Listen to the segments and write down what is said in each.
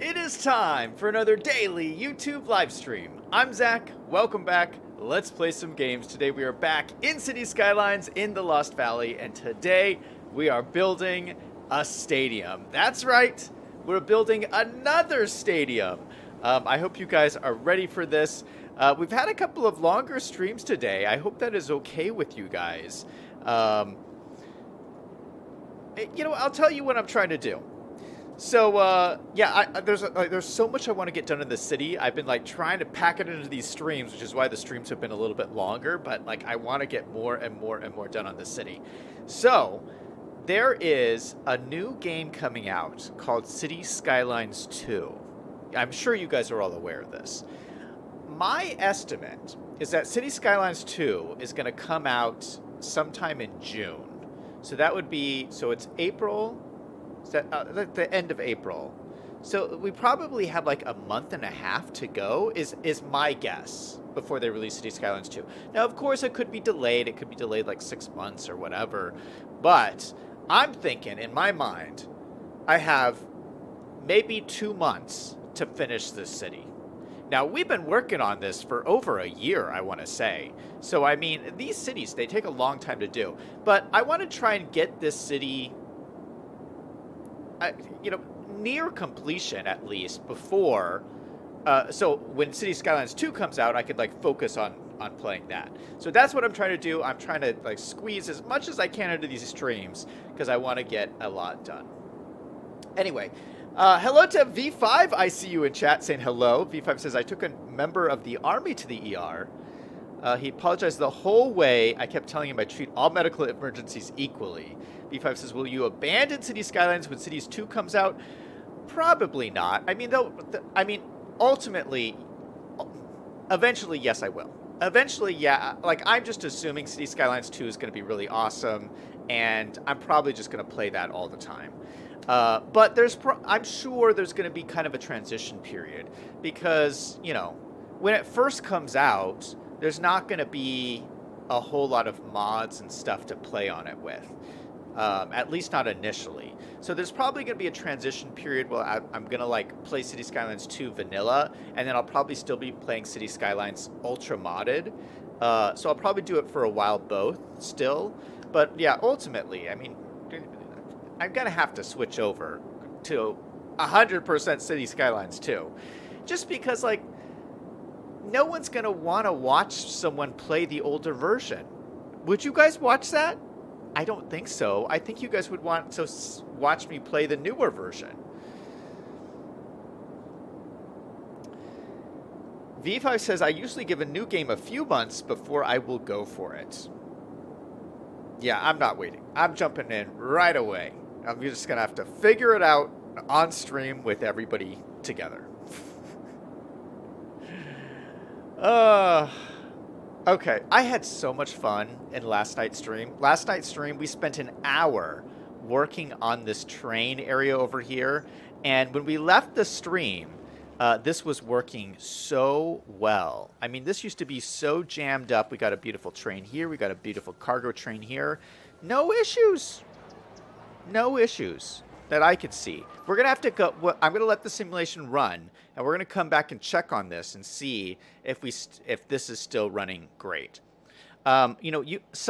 It is time for another daily YouTube live stream. I'm Zach. Welcome back. Let's play some games. Today we are back in City Skylines in the Lost Valley, and today we are building a stadium. That's right. We're building another stadium. I hope you guys are ready for this. We've had a couple of longer streams today. I hope that is okay with you guys. I'll tell you what I'm trying to do. So, there's so much I want to get done in the city. I've been, trying to pack it into these streams, which is why the streams have been a little bit longer, but, I want to get more and more and more done on the city. So, there is a new game coming out called City Skylines 2. I'm sure you guys are all aware of this. My estimate is that City Skylines 2 is going to come out sometime in June. So that would be, it's April... the end of April. So we probably have a month and a half to go is my guess before they release City Skylines 2. Now, of course, it could be delayed. It could be delayed 6 months or whatever. But I'm thinking, in my mind, I have maybe 2 months to finish this city. Now, we've been working on this for over a year, I want to say. So, I mean, these cities, they take a long time to do. But I want to try and get this city... near completion at least before, so when City Skylines 2 comes out, I could focus on playing that. So that's what I'm trying to do. I'm trying to squeeze as much as I can into these streams because I want to get a lot done. Anyway, hello to V5. I see you in chat saying hello. V5 says, I took a member of the army to the ER. He apologized the whole way. I kept telling him I treat all medical emergencies equally. B5 says, will you abandon City Skylines when Cities 2 comes out? Probably not. I mean, ultimately, eventually, yes, I will. Eventually, yeah. I'm just assuming City Skylines 2 is going to be really awesome, and I'm probably just going to play that all the time. But I'm sure there's going to be kind of a transition period because, when it first comes out, there's not going to be a whole lot of mods and stuff to play on it with. At least not initially. So there's probably going to be a transition period where I'm going to play City Skylines 2 vanilla, and then I'll probably still be playing City Skylines ultra modded. So I'll probably do it for a while both still. But yeah, ultimately, I mean, I'm going to have to switch over to 100% City Skylines 2. Just because, no one's going to want to watch someone play the older version. Would you guys watch that? I don't think so. I think you guys would want to watch me play the newer version. V5 says, I usually give a new game a few months before I will go for it. Yeah, I'm not waiting. I'm jumping in right away. I'm just going to have to figure it out on stream with everybody together. Okay, I had so much fun in last night's stream. Last night's stream, we spent an hour working on this train area over here. And when we left the stream, this was working so well. I mean, this used to be so jammed up. We got a beautiful train here. We got a beautiful cargo train here. No issues. No issues that I could see. We're going to have to go. I'm going to let the simulation run, and we're going to come back and check on this and see if this is still running great. Some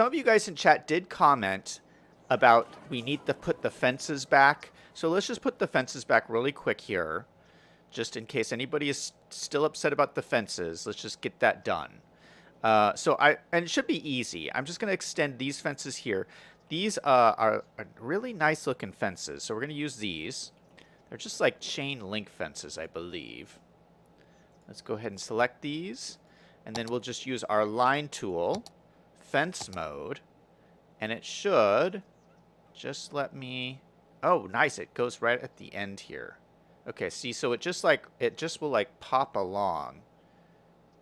of you guys in chat did comment about we need to put the fences back. So let's just put the fences back really quick here, just in case anybody is still upset about the fences. Let's just get that done. And it should be easy. I'm just going to extend these fences here. These are really nice looking fences, so we're going to use these. They're just chain link fences, I believe. Let's go ahead and select these, and then we'll just use our line tool, fence mode, and it should just let me... Oh, nice, it goes right at the end here. Okay, see, so it just will pop along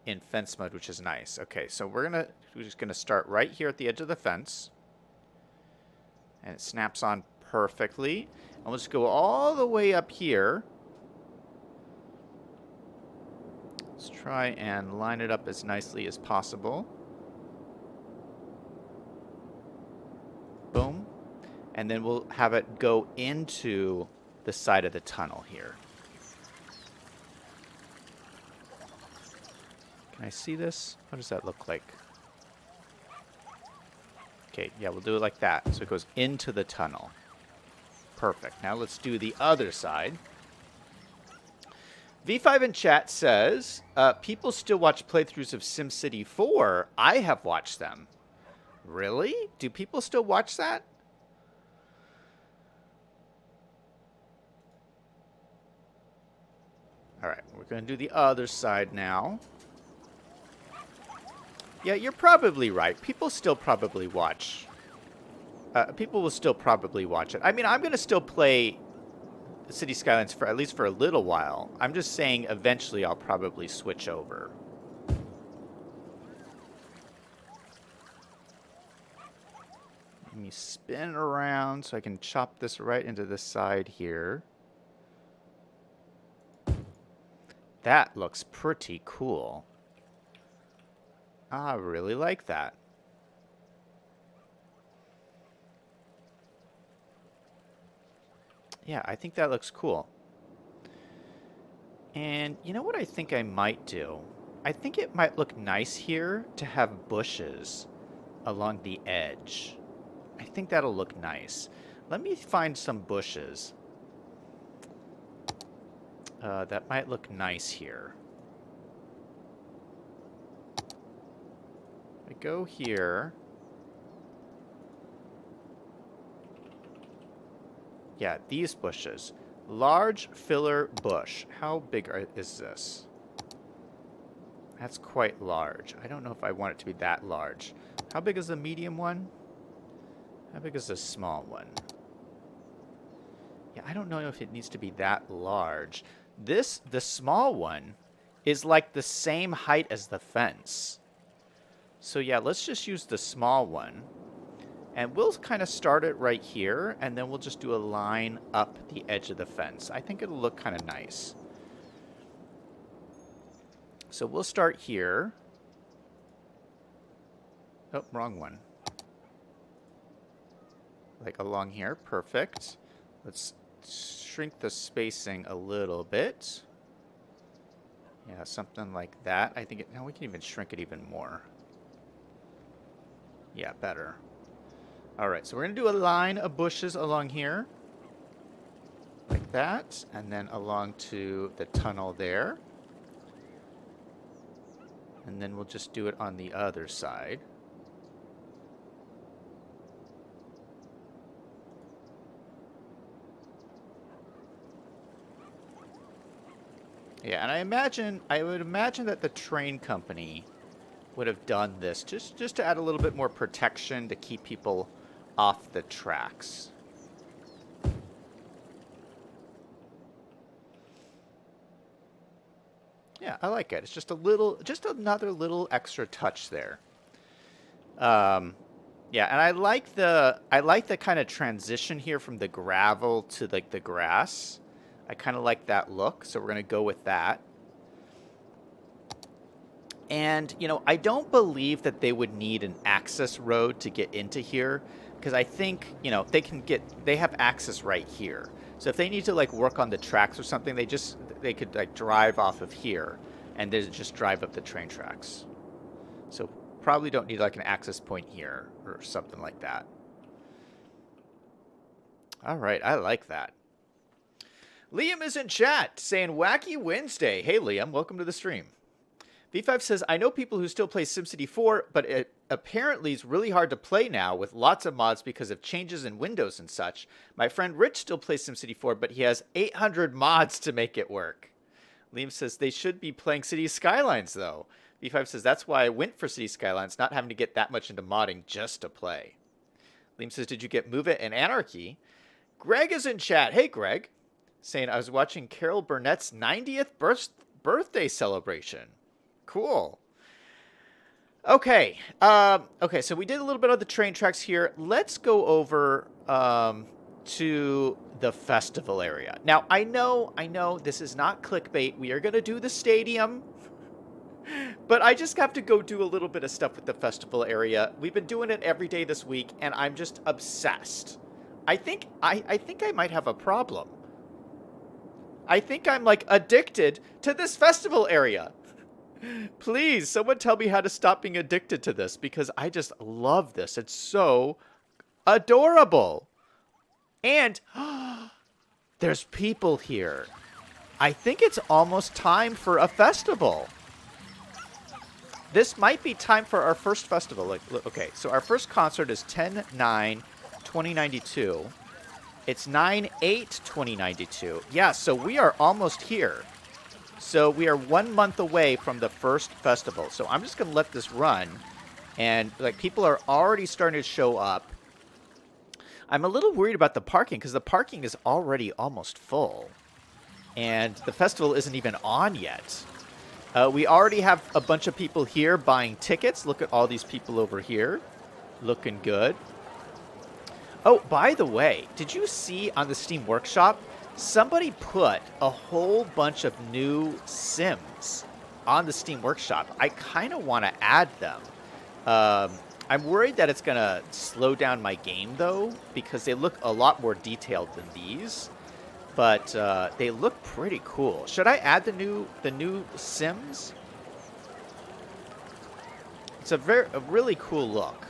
in fence mode, which is nice. Okay, so we're just gonna start right here at the edge of the fence. And it snaps on perfectly. And we'll just go all the way up here. Let's try and line it up as nicely as possible. Boom. And then we'll have it go into the side of the tunnel here. Can I see this? What does that look like? Okay, yeah, we'll do it like that. So it goes into the tunnel. Perfect. Now let's do the other side. V5 in chat says, people still watch playthroughs of SimCity 4. I have watched them. Really? Do people still watch that? All right, we're going to do the other side now. Yeah, you're probably right. People still probably watch. People will still probably watch it. I mean, I'm going to still play City Skylines for at least for a little while. I'm just saying eventually I'll probably switch over. Let me spin around so I can chop this right into the side here. That looks pretty cool. I really like that. Yeah, I think that looks cool. And you know what I think I might do? I think it might look nice here to have bushes along the edge. I think that'll look nice. Let me find some bushes. That might look nice here. I go here. Yeah, these bushes. Large filler bush. How big is this? That's quite large. I don't know if I want it to be that large. How big is the medium one? How big is the small one? Yeah, I don't know if it needs to be that large. The small one, is like the same height as the fence. So yeah, let's just use the small one. And we'll kind of start it right here, and then we'll just do a line up the edge of the fence. I think it'll look kind of nice. So we'll start here. Oh, wrong one. Like along here, perfect. Let's shrink the spacing a little bit. Yeah, something like that. I think now we can even shrink it even more. Yeah, better. All right, so we're going to do a line of bushes along here. Like that. And then along to the tunnel there. And then we'll just do it on the other side. Yeah, and I would imagine that the train company would have done this just to add a little bit more protection to keep people off the tracks. Yeah, I like it. It's just another little extra touch there. Yeah, and I like the kind of transition here from the gravel to like the grass. I kind of like that look, so we're going to go with that. And, you know, I don't believe that they would need an access road to get into here, because I think, you know, they have access right here. So if they need to like work on the tracks or something, they could like drive off of here and then just drive up the train tracks. So probably don't need like an access point here or something like that. All right, I like that. Liam is in chat saying Wacky Wednesday. Hey Liam, welcome to the stream. V5 says, I know people who still play SimCity 4, but it apparently is really hard to play now with lots of mods because of changes in Windows and such. My friend Rich still plays SimCity 4, but he has 800 mods to make it work. Liam says, they should be playing City Skylines, though. V5 says, that's why I went for City Skylines, not having to get that much into modding just to play. Liam says, did you get Move It and Anarchy? Greg is in chat. Hey, Greg. Saying, I was watching Carol Burnett's 90th birthday celebration. Cool. Okay. Okay, so we did a little bit of the train tracks here. Let's go over to the festival area. Now, I know this is not clickbait. We are going to do the stadium. But I just have to go do a little bit of stuff with the festival area. We've been doing it every day this week, and I'm just obsessed. I think I might have a problem. I think I'm like addicted to this festival area. Please, someone tell me how to stop being addicted to this because I just love this. It's so adorable. And there's people here. I think it's almost time for a festival. This might be time for our first festival. Like, okay, so our first concert is 10/9/2092. It's 9/8/2092. Yeah, so we are almost here. So we are 1 month away from the first festival. So I'm just going to let this run. And like people are already starting to show up. I'm a little worried about the parking because the parking is already almost full. And the festival isn't even on yet. We already have a bunch of people here buying tickets. Look at all these people over here. Looking good. Oh, by the way, did you see on the Steam Workshop, somebody put a whole bunch of new Sims on the Steam Workshop. I kind of want to add them. I'm worried that it's going to slow down my game, though, because they look a lot more detailed than these. But they look pretty cool. Should I add the new Sims? It's a really cool look.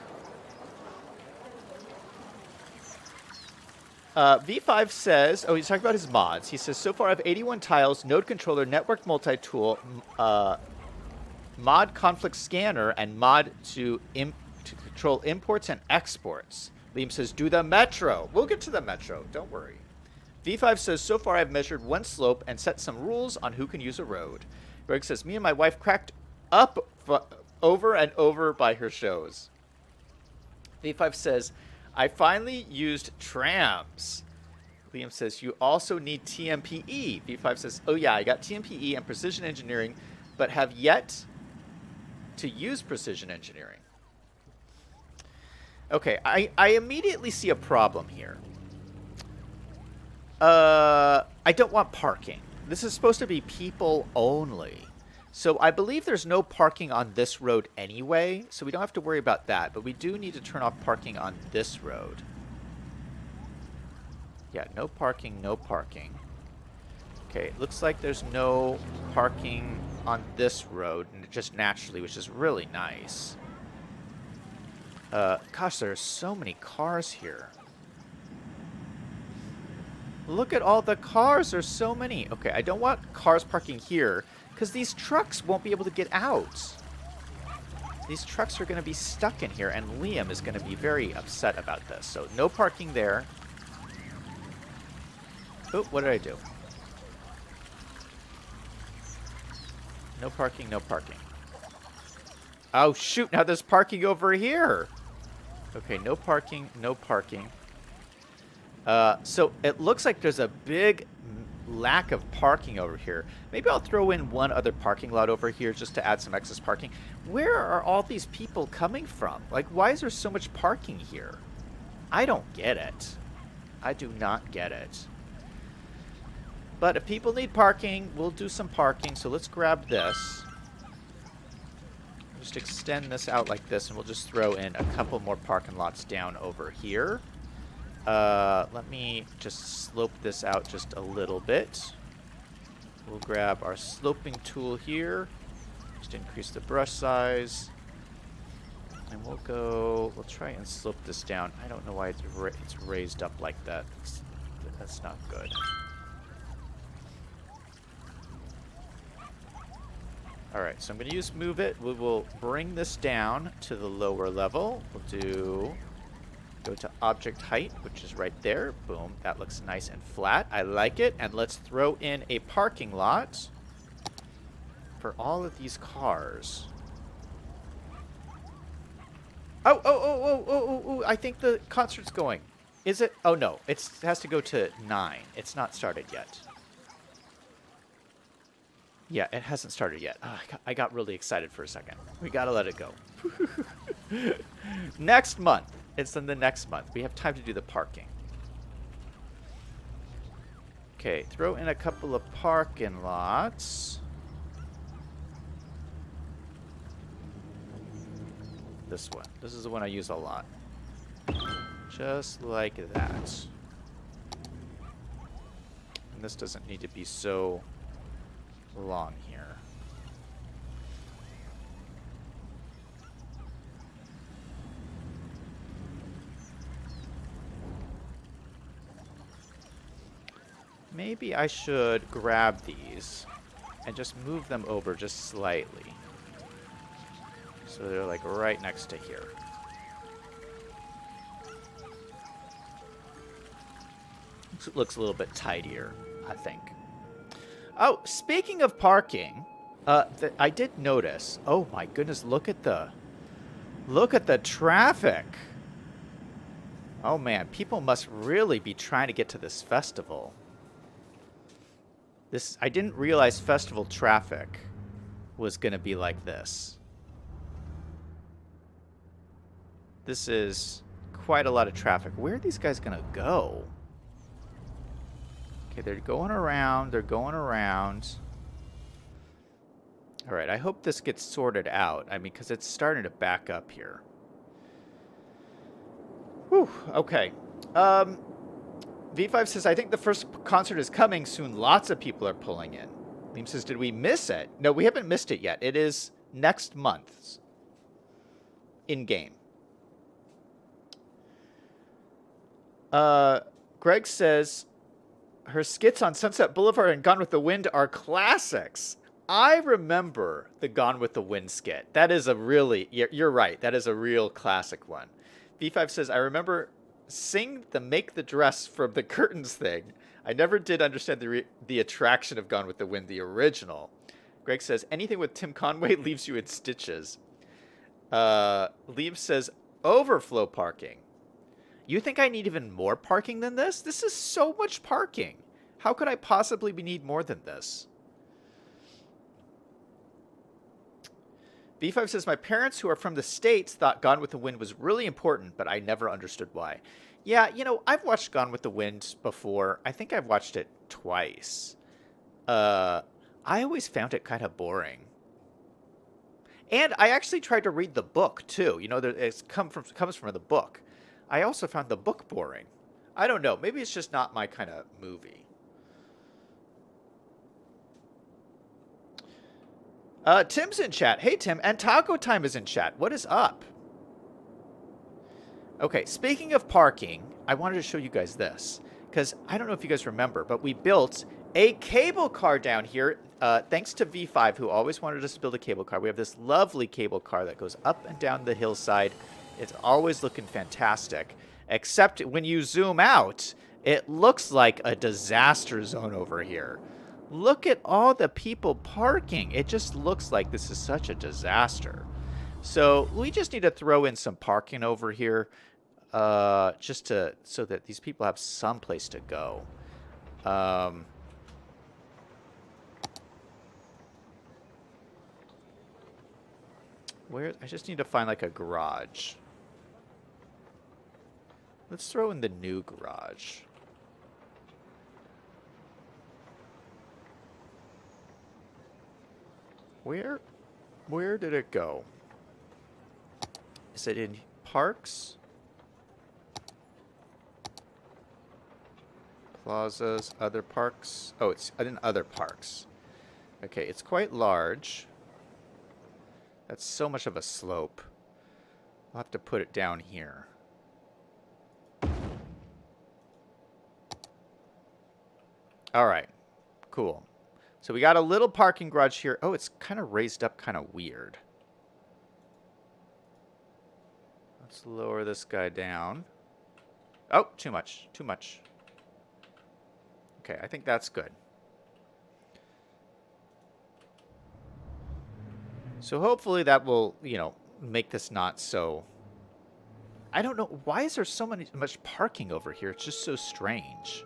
V5 says, oh, he's talking about his mods. He says, so far I have 81 tiles, node controller, network multi-tool, mod conflict scanner, and mod to control imports and exports. Liam says, do the metro. We'll get to the metro. Don't worry. V5 says, so far I've measured one slope and set some rules on who can use a road. Greg says, me and my wife cracked up over and over by her shows. V5 says, I finally used trams. Liam says, you also need TMPE. V5 says, oh yeah, I got TMPE and precision engineering, but have yet to use precision engineering. Okay, I immediately see a problem here. I don't want parking. This is supposed to be people only. So I believe there's no parking on this road anyway, so we don't have to worry about that. But we do need to turn off parking on this road. Yeah, no parking, no parking. Okay, it looks like there's no parking on this road, and just naturally, which is really nice. Gosh, there are so many cars here. Look at all the cars. There's so many. Okay, I don't want cars parking here because these trucks won't be able to get out. These trucks are going to be stuck in here, and Liam is going to be very upset about this. So no parking there. Oh, what did I do? No parking, no parking. Oh, shoot. Now there's parking over here. Okay, no parking, no parking. So it looks like there's a big lack of parking over here. Maybe I'll throw in one other parking lot over here just to add some excess parking. Where are all these people coming from? Like, why is there so much parking here? I don't get it. I do not get it. But if people need parking, we'll do some parking. So let's grab this. Just extend this out like this, and we'll just throw in a couple more parking lots down over here. Let me just slope this out just a little bit. We'll grab our sloping tool here. Just increase the brush size. And we'll try and slope this down. I don't know why it's raised up like that. That's not good. Alright, so I'm going to use move it. We will bring this down to the lower level. We'll go to object height, which is right there. Boom, that looks nice and flat. I like it. And let's throw in a parking lot for all of these cars. Oh, I think the concert's going. Is it? Oh, no. It has to go to 9. It's not started yet. Yeah, it hasn't started yet. Oh, I got really excited for a second. We gotta let it go. Next month. It's in the next month. We have time to do the parking. Okay, throw in a couple of parking lots. This one. This is the one I use a lot. Just like that. And this doesn't need to be so long here. Maybe I should grab these and just move them over just slightly. So they're like right next to here. Looks a little bit tidier, I think. Oh, speaking of parking, I did notice. Oh my goodness, look at the traffic. Oh man, people must really be trying to get to this festival. I didn't realize festival traffic was going to be like this. This is quite a lot of traffic. Where are these guys going to go? Okay, they're going around. They're going around. All right, I hope this gets sorted out. I mean, because it's starting to back up here. Whew, okay. V5 says, I think the first concert is coming soon. Lots of people are pulling in. Liam says, did we miss it? No, we haven't missed it yet. It is next month. In-game. Greg says, her skits on Sunset Boulevard and Gone with the Wind are classics. I remember the Gone with the Wind skit. That is a really, you're right, that is a real classic one. V5 says, I remember sing the Make the Dress from the Curtains thing. I never did understand the attraction of Gone with the Wind, the original. Greg says, anything with Tim Conway leaves you in stitches. Liam says, overflow parking. You think I need even more parking than this? This is so much parking. How could I possibly need more than this? B5 says, my parents who are from the States thought Gone with the Wind was really important, but I never understood why. Yeah, you know, I've watched Gone with the Wind before. I think I've watched it twice. I always found it kind of boring. And I actually tried to read the book, too. You know, it comes from the book. I also found the book boring. I don't know. Maybe it's just not my kind of movie. Tim's in chat. Hey, Tim. And Taco Time is in chat. What is up? Okay, speaking of parking, I wanted to show you guys this. Because I don't know if you guys remember, but we built a cable car down here. Thanks to V5, who always wanted us to build a cable car. We have this lovely cable car that goes up and down the hillside. It's always looking fantastic. Except when you zoom out, it looks like a disaster zone over here. Look at all the people parking. It just looks like this is such a disaster. So we just need to throw in some parking over here, so that these people have some place to go. I just need to find like a garage. Let's throw in the new garage. Where did it go? Is it in parks? Plazas, other parks? Oh, it's in other parks. Okay, it's quite large. That's so much of a slope. I'll have to put it down here. All right, cool. So we got a little parking garage here. Oh, it's kind of raised up kind of weird. Let's lower this guy down. Oh, too much, too much. Okay, I think that's good. So hopefully that will, you know, make this not so... I don't know. Why is there so much parking over here? It's just so strange.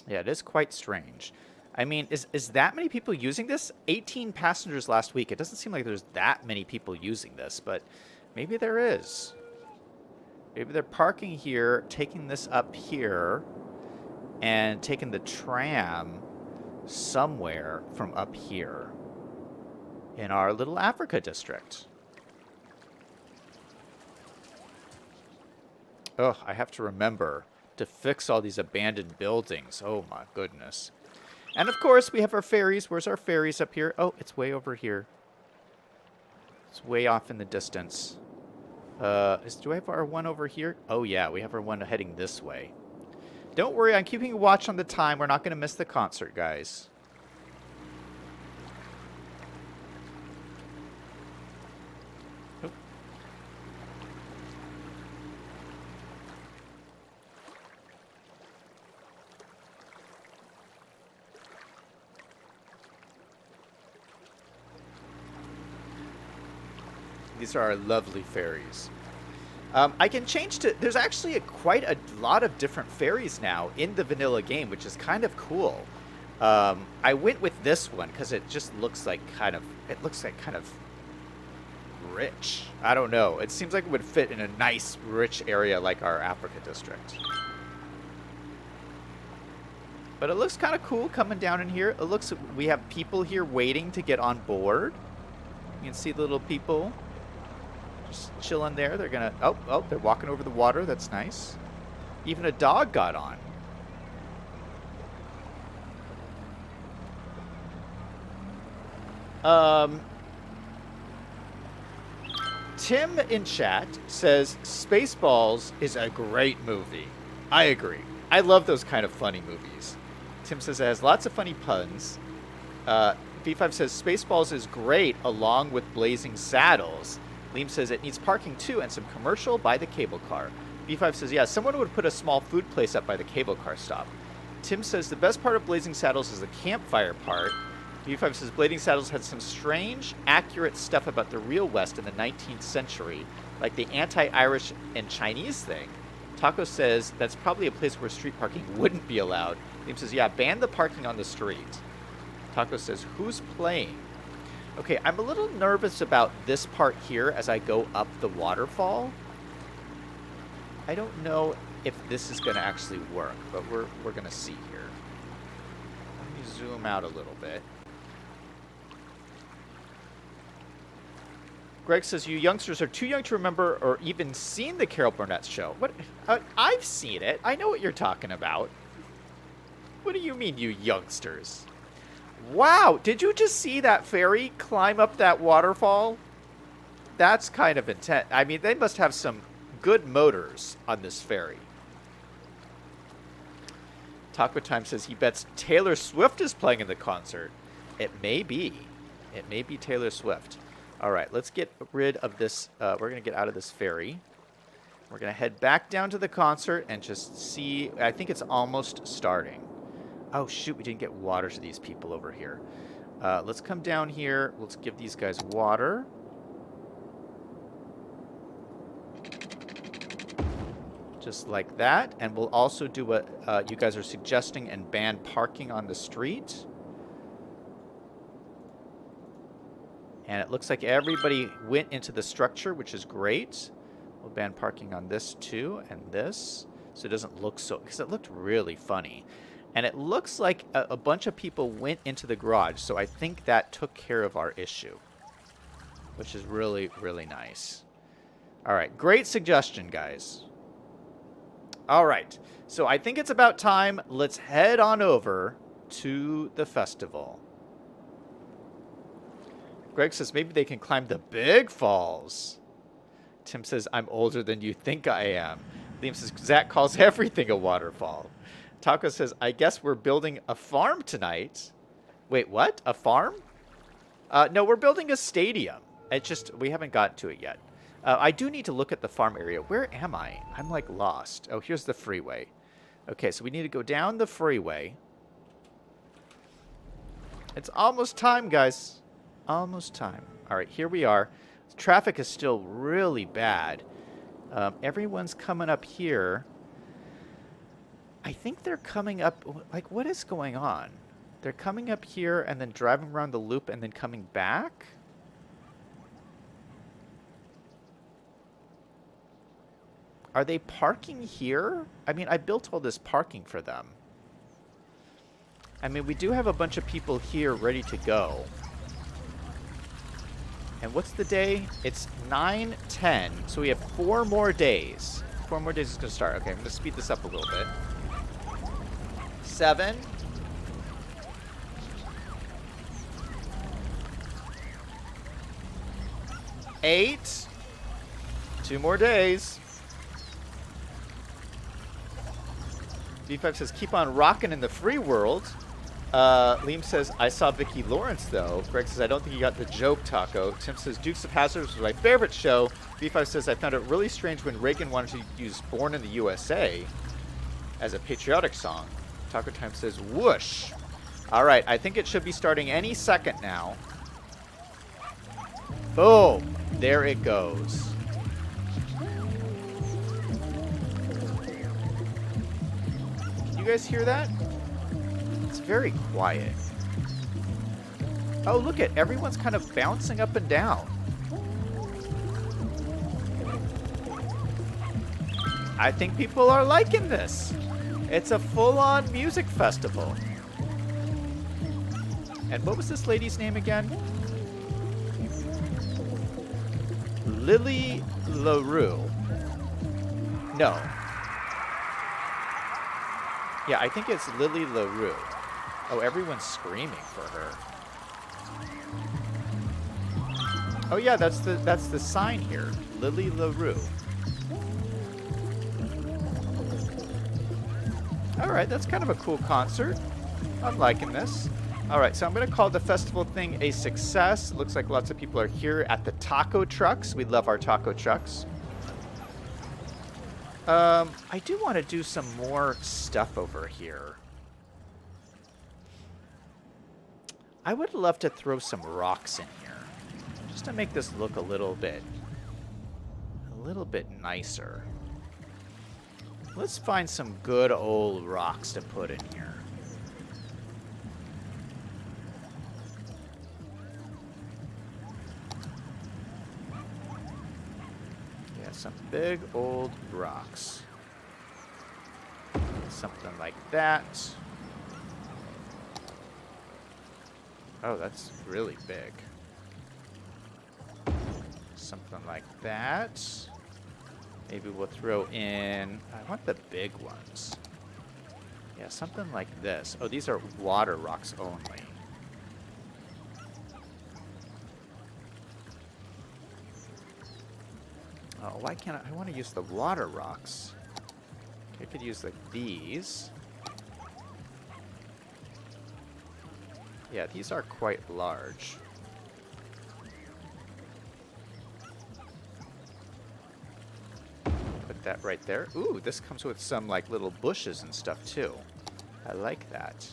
Yeah, it is quite strange. I mean, is that many people using this? 18 passengers last week. It doesn't seem like there's that many people using this, but maybe there is. Maybe they're parking here, taking this up here, and taking the tram somewhere from up here in our little Africa district. Oh, I have to remember to fix all these abandoned buildings. Oh my goodness. And of course, we have our ferries. Where's our ferries up here? Oh, it's way over here. It's way off in the distance. Do I have our one over here? Oh, yeah, we have our one heading this way. Don't worry, I'm keeping a watch on the time. We're not going to miss the concert, guys. Oop. These are our lovely ferries. I can change to... There's actually quite a lot of different ferries now in the vanilla game, which is kind of cool. I went with this one because it just looks like kind of... It looks like kind of rich. I don't know. It seems like it would fit in a nice, rich area like our Africa district. But it looks kind of cool coming down in here. It looks... We have people here waiting to get on board. You can see the little people chilling there. They're gonna they're walking over the water. That's nice. Even a dog got on. Tim in chat says Spaceballs is a great movie. I agree. I love those kind of funny movies. Tim says it has lots of funny puns. B5 says Spaceballs is great along with Blazing Saddles. Liam says it needs parking too and some commercial by the cable car. B5 says, yeah, someone would put a small food place up by the cable car stop. Tim says the best part of Blazing Saddles is the campfire part. B5 says Blazing Saddles had some strange, accurate stuff about the real West in the 19th century, like the anti-Irish and Chinese thing. Taco says that's probably a place where street parking wouldn't be allowed. Liam says, yeah, ban the parking on the street. Taco says, who's playing? Okay, I'm a little nervous about this part here as I go up the waterfall. I don't know if this is going to actually work, but we're going to see here. Let me zoom out a little bit. Greg says, you youngsters are too young to remember or even seen the Carol Burnett show. What? I've seen it. I know what you're talking about. What do you mean, you youngsters? Wow, did you just see that ferry climb up that waterfall? That's kind of intense. I mean, they must have some good motors on this ferry. Taco Time says he bets Taylor Swift is playing in the concert. It may be. It may be Taylor Swift. All right, let's get rid of this. We're going to get out of this ferry. We're going to head back down to the concert and just see. I think it's almost starting. Oh, shoot, we didn't get water to these people over here. Let's come down here. Let's give these guys water. Just like that. And we'll also do what you guys are suggesting and ban parking on the street. And it looks like everybody went into the structure, which is great. We'll ban parking on this too and this. So it doesn't look so... Because it looked really funny. And it looks like a bunch of people went into the garage. So I think that took care of our issue. Which is really, really nice. All right. Great suggestion, guys. All right. So I think it's about time. Let's head on over to the festival. Greg says maybe they can climb the big falls. Tim says, I'm older than you think I am. Liam says, Zach calls everything a waterfall. Taco says, I guess we're building a farm tonight. Wait, what? A farm? No, we're building a stadium. It's just, we haven't gotten to it yet. I do need to look at the farm area. Where am I? I'm like lost. Oh, here's the freeway. Okay, so we need to go down the freeway. It's almost time, guys. Almost time. All right, here we are. Traffic is still really bad. Everyone's coming up here. I think they're coming up... Like, what is going on? They're coming up here and then driving around the loop and then coming back? Are they parking here? I mean, I built all this parking for them. I mean, we do have a bunch of people here ready to go. And what's the day? It's 9/10, so we have 4 more days. 4 more days is going to start. Okay, I'm going to speed this up a little bit. 7. 8. 2 more days. V5 says, keep on rocking in the free world. Liam says, I saw Vicki Lawrence, though. Greg says, I don't think you got the joke, Taco. Tim says, Dukes of Hazzard was my favorite show. V5 says, I found it really strange when Reagan wanted to use Born in the USA as a patriotic song. Taco Time says, whoosh. All right, I think it should be starting any second now. Boom. There it goes. Can you guys hear that? It's very quiet. Oh, look at everyone's kind of bouncing up and down. I think people are liking this. It's a full-on music festival. And what was this lady's name again? Lily LaRue. No. Yeah, I think it's Lily LaRue. Oh, everyone's screaming for her. Oh yeah, that's the sign here. Lily LaRue. Alright, that's kind of a cool concert. I'm liking this. Alright, so I'm going to call the festival thing a success. It looks like lots of people are here at the taco trucks. We love our taco trucks. I do want to do some more stuff over here. I would love to throw some rocks in here, just to make this look a little bit nicer. Let's find some good old rocks to put in here. Yeah, some big old rocks. Something like that. Oh, that's really big. Something like that. Maybe we'll throw in... I want the big ones. Yeah, something like this. Oh, these are water rocks only. Oh, why can't I want to use the water rocks. I could use like these. Yeah, these are quite large. Put that right there. Ooh, this comes with some like little bushes and stuff too. I like that.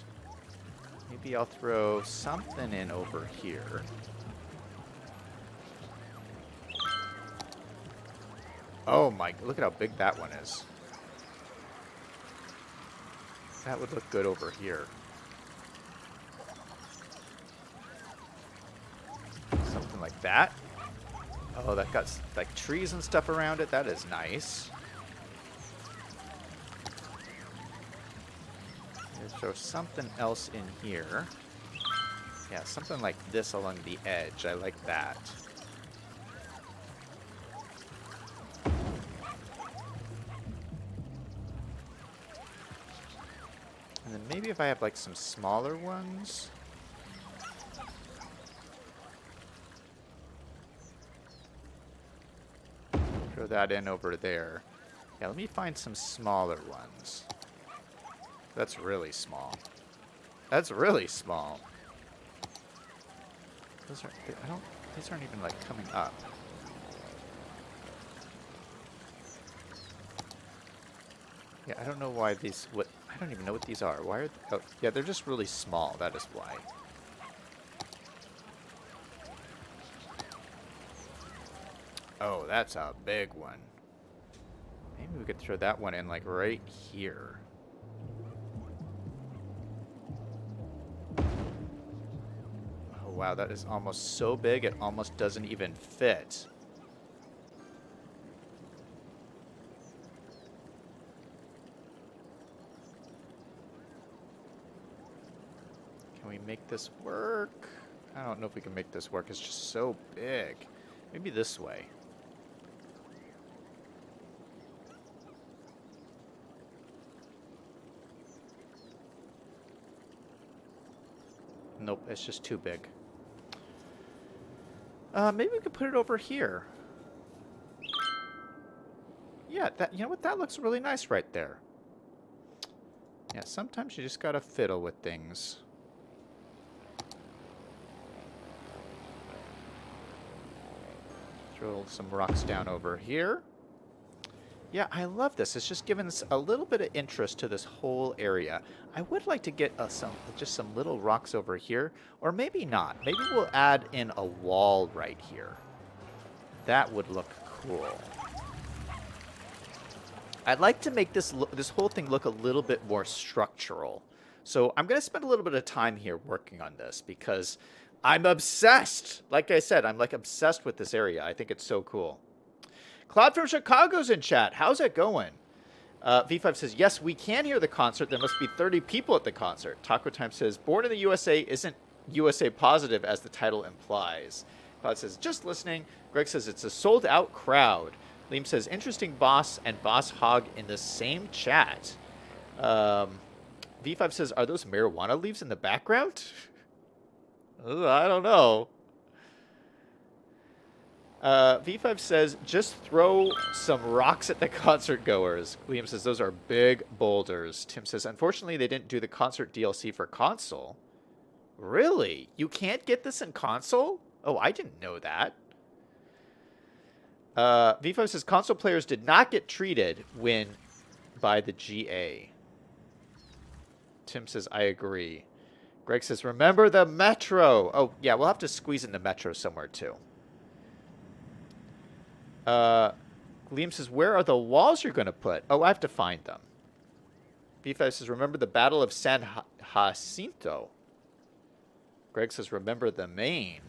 Maybe I'll throw something in over here. Oh my, look at how big that one is. That would look good over here. Something like that. Oh, that got like trees and stuff around it. That is nice. Let's throw something else in here. Yeah, something like this along the edge. I like that. And then maybe if I have like some smaller ones. Throw that in over there. Yeah, let me find some smaller ones. That's really small. That's really small. Those aren't even like coming up. Yeah, I don't know why these, I don't even know what these are. Why are, oh, yeah, they're just really small, that is why. Oh, that's a big one. Maybe we could throw that one in like right here. Oh wow, that is almost so big it almost doesn't even fit. Can we make this work? I don't know if we can make this work. It's just so big. Maybe this way. Nope, it's just too big. Maybe we could put it over here. Yeah, that, you know what? That looks really nice right there. Yeah, sometimes you just gotta fiddle with things. Throw some rocks down over here. Yeah, I love this. It's just given us a little bit of interest to this whole area. I would like to get just some little rocks over here, or maybe not. Maybe we'll add in a wall right here. That would look cool. I'd like to make this whole thing look a little bit more structural. So I'm going to spend a little bit of time here working on this because I'm obsessed. Like I said, I'm like obsessed with this area. I think it's so cool. Cloud from Chicago's in chat. How's it going? V5 says, yes, we can hear the concert. There must be 30 people at the concert. Taco Time says, born in the USA isn't USA positive as the title implies. Cloud says, just listening. Greg says, it's a sold out crowd. Liam says, interesting boss and boss hog in the same chat. V5 says, are those marijuana leaves in the background? I don't know. V5 says, just throw some rocks at the concert goers. Liam says, those are big boulders. Tim says, unfortunately, they didn't do the concert DLC for console. Really? You can't get this in console? Oh, I didn't know that. V5 says, console players did not get treated by the GA. Tim says, I agree. Greg says, remember the Metro. Oh, yeah, we'll have to squeeze in the Metro somewhere, too. Liam says, where are the walls you're going to put? Oh, I have to find them. V5 says, remember the Battle of San Jacinto. Greg says, remember the Maine.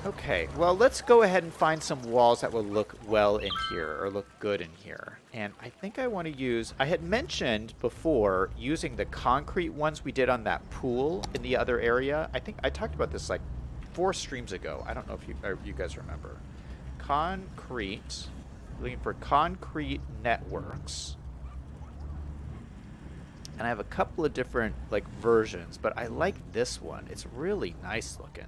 Okay, well, let's go ahead and find some walls that will look well in here, or look good in here. And I think I want to use... I had mentioned before using the concrete ones we did on that pool in the other area. I think I talked about this like 4 streams ago. I don't know if you guys remember. Concrete. Looking for concrete networks. And I have a couple of different like versions, but I like this one. It's really nice looking.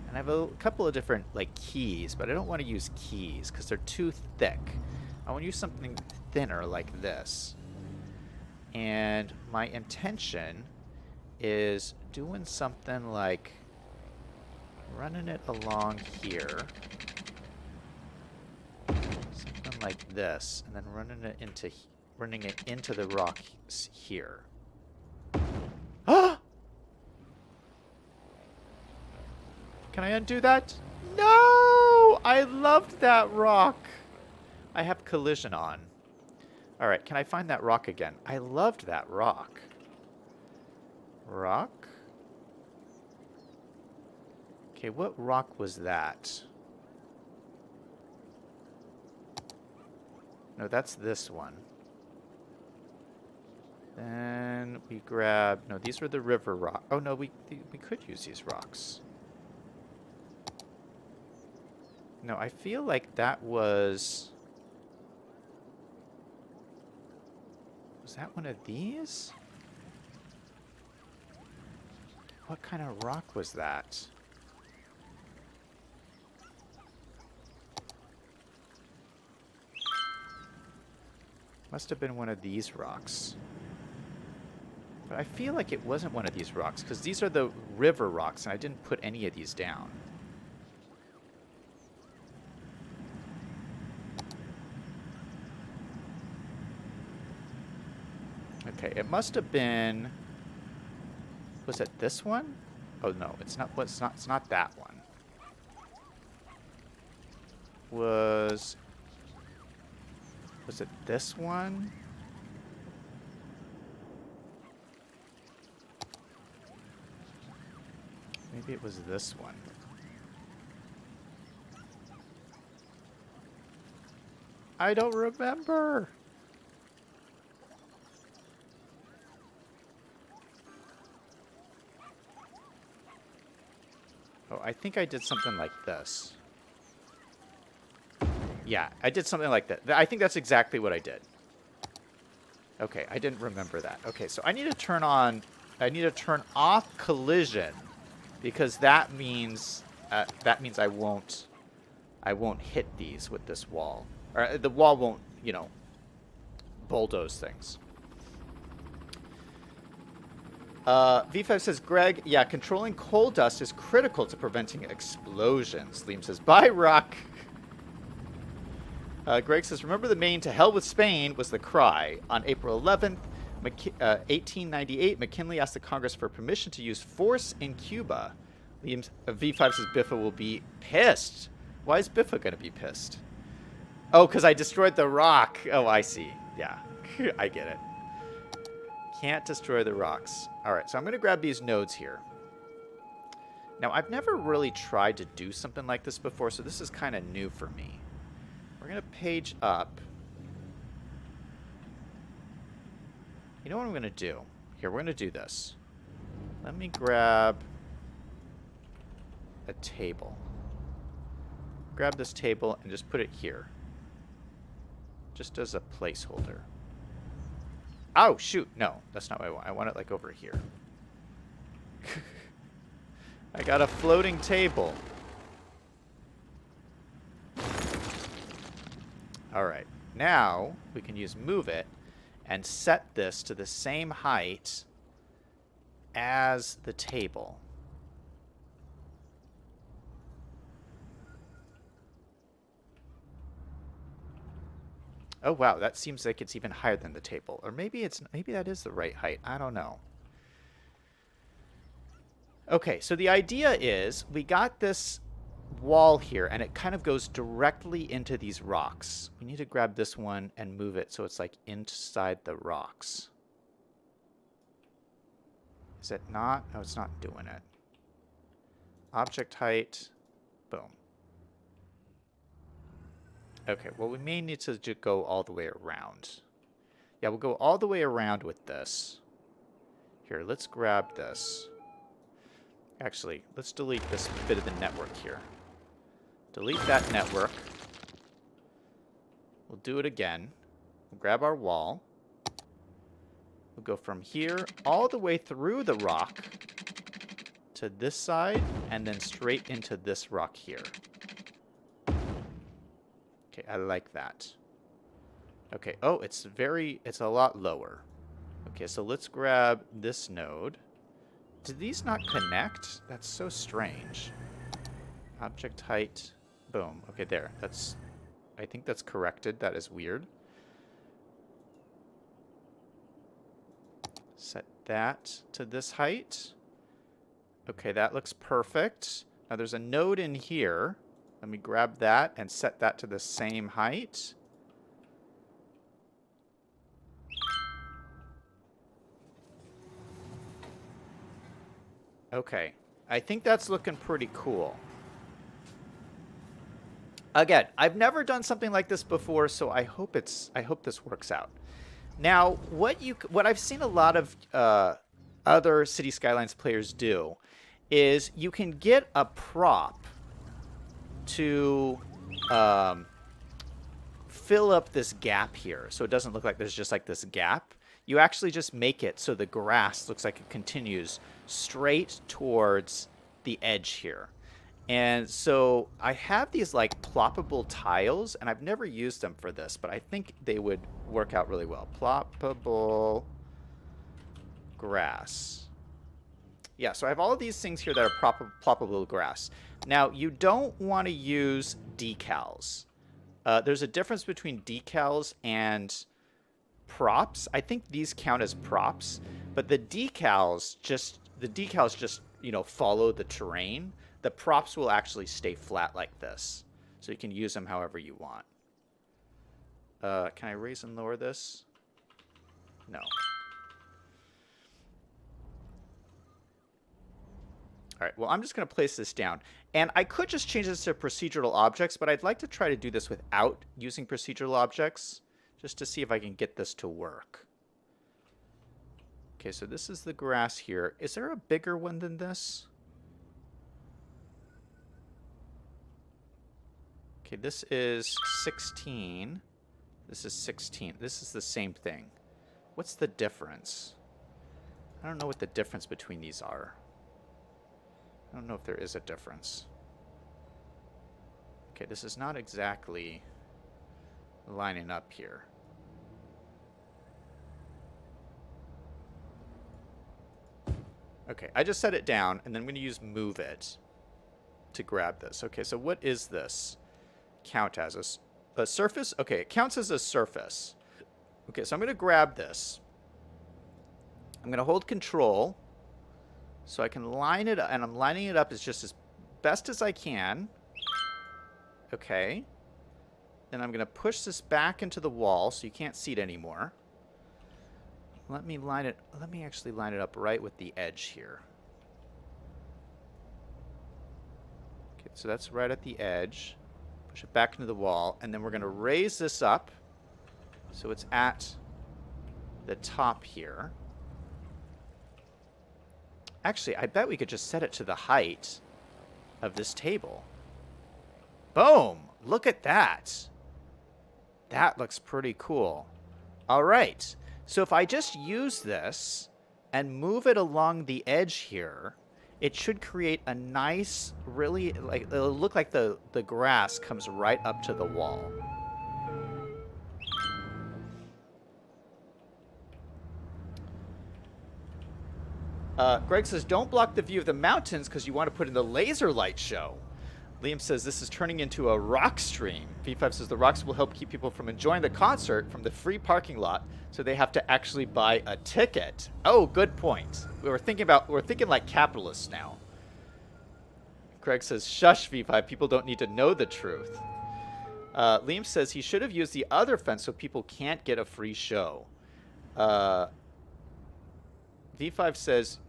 And I have a couple of different like keys, but I don't want to use keys because they're too thick. I want to use something thinner like this. And my intention is doing something like running it along here. Something like this, and then running it into the rocks here. Ah! Can I undo that? No! I loved that rock. I have collision on. All right, can I find that rock again? I loved that rock. Rock? Okay, what rock was that? No, that's this one. Then we grab... No, these were the river rock. Oh, no, we could use these rocks. No, I feel like that was... Was that one of these? What kind of rock was that? Must have been one of these rocks. But I feel like it wasn't one of these rocks, because these are the river rocks, and I didn't put any of these down. Okay, it must have been... Was it this one? Oh no, it's not. It's not that one. Was it this one? Maybe it was this one. I don't remember. Oh, I think I did something like this. Yeah, I did something like that. I think that's exactly what I did. Okay, I didn't remember that. Okay, so I need to turn off collision, because that means I won't I won't hit these with this wall. Or the wall won't, you know, bulldoze things. V5 says, Greg, yeah, controlling coal dust is critical to preventing explosions. Liam says, bye, Rock. Greg says, remember the main "to hell with Spain" was the cry. On April 11th, 1898, McKinley asked the Congress for permission to use force in Cuba. Liam, V5 says, Biffa will be pissed. Why is Biffa going to be pissed? Oh, because I destroyed the rock. Oh, I see. Yeah, I get it. Can't destroy the rocks. All right, so I'm going to grab these nodes here. Now, I've never really tried to do something like this before, so this is kind of new for me. We're going to page up. You know what I'm going to do? Here, we're going to do this. Let me grab a table. Grab this table and just put it here. Just as a placeholder. Oh, shoot. No, that's not what I want. I want it, like, over here. I got a floating table. All right. Now, we can use move it and set this to the same height as the table. Oh, wow, that seems like it's even higher than the table. Or maybe that is the right height. I don't know. Okay, so the idea is we got this wall here, and it kind of goes directly into these rocks. We need to grab this one and move it so it's like inside the rocks. Is it not? No, it's not doing it. Object height. Boom. Okay, well, we may need to go all the way around. Yeah, we'll go all the way around with this. Here, let's grab this. Actually, let's delete this bit of the network here. Delete that network. We'll do it again. We'll grab our wall. We'll go from here all the way through the rock to this side and then straight into this rock here. Okay, I like that. Okay, oh, it's a lot lower. Okay, so let's grab this node. Did these not connect? That's so strange. Object height. Boom. Okay, there. I think that's corrected. That is weird. Set that to this height. Okay, that looks perfect. Now there's a node in here. Let me grab that and set that to the same height. Okay, I think that's looking pretty cool. Again, I've never done something like this before, so I hope this works out. Now, what I've seen a lot of other City Skylines players do is you can get a prop to fill up this gap here, so it doesn't look like there's just like this gap. You actually just make it so the grass looks like it continues straight towards the edge here. And so I have these like ploppable tiles, and I've never used them for this, but I think they would work out really well. Ploppable grass. Yeah, so I have all of these things here that are ploppable grass. Now, you don't want to use decals. There's a difference between decals and props. I think these count as props, but the decals just you know, follow the terrain. The props will actually stay flat like this, so you can use them however you want. Can I raise and lower this? No. All right, well, I'm just going to place this down. And I could just change this to procedural objects, but I'd like to try to do this without using procedural objects, just to see if I can get this to work. Okay, so this is the grass here. Is there a bigger one than this? Okay, this is 16. This is 16. This is the same thing. What's the difference? I don't know what the difference between these are. I don't know if there is a difference. Okay, Okay, this is not exactly lining up here. Okay, I just set it down, and then I'm going to use move it to grab this. Okay, so what is this count as? A surface? Okay, it counts as a surface. Okay, so I'm going to grab this. I'm going to hold control so I can line it up, and I'm lining it up as just as best as I can. Okay. Then I'm going to push this back into the wall so you can't see it anymore. Let me actually line it up right with the edge here. Okay, so that's right at the edge. Push it back into the wall, and then we're going to raise this up so it's at the top here. Actually, I bet we could just set it to the height of this table. Boom! Look at that. That looks pretty cool. All right. So if I just use this and move it along the edge here, it should create a nice, really, like, it'll look like the grass comes right up to the wall. Greg says, don't block the view of the mountains because you want to put in the laser light show. Liam says, this is turning into a rock stream. V5 says, the rocks will help keep people from enjoying the concert from the free parking lot, so they have to actually buy a ticket. Oh, good point. We're thinking like capitalists now. Greg says, shush, V5, people don't need to know the truth. Liam says he should have used the other fence so people can't get a free show. V5 says,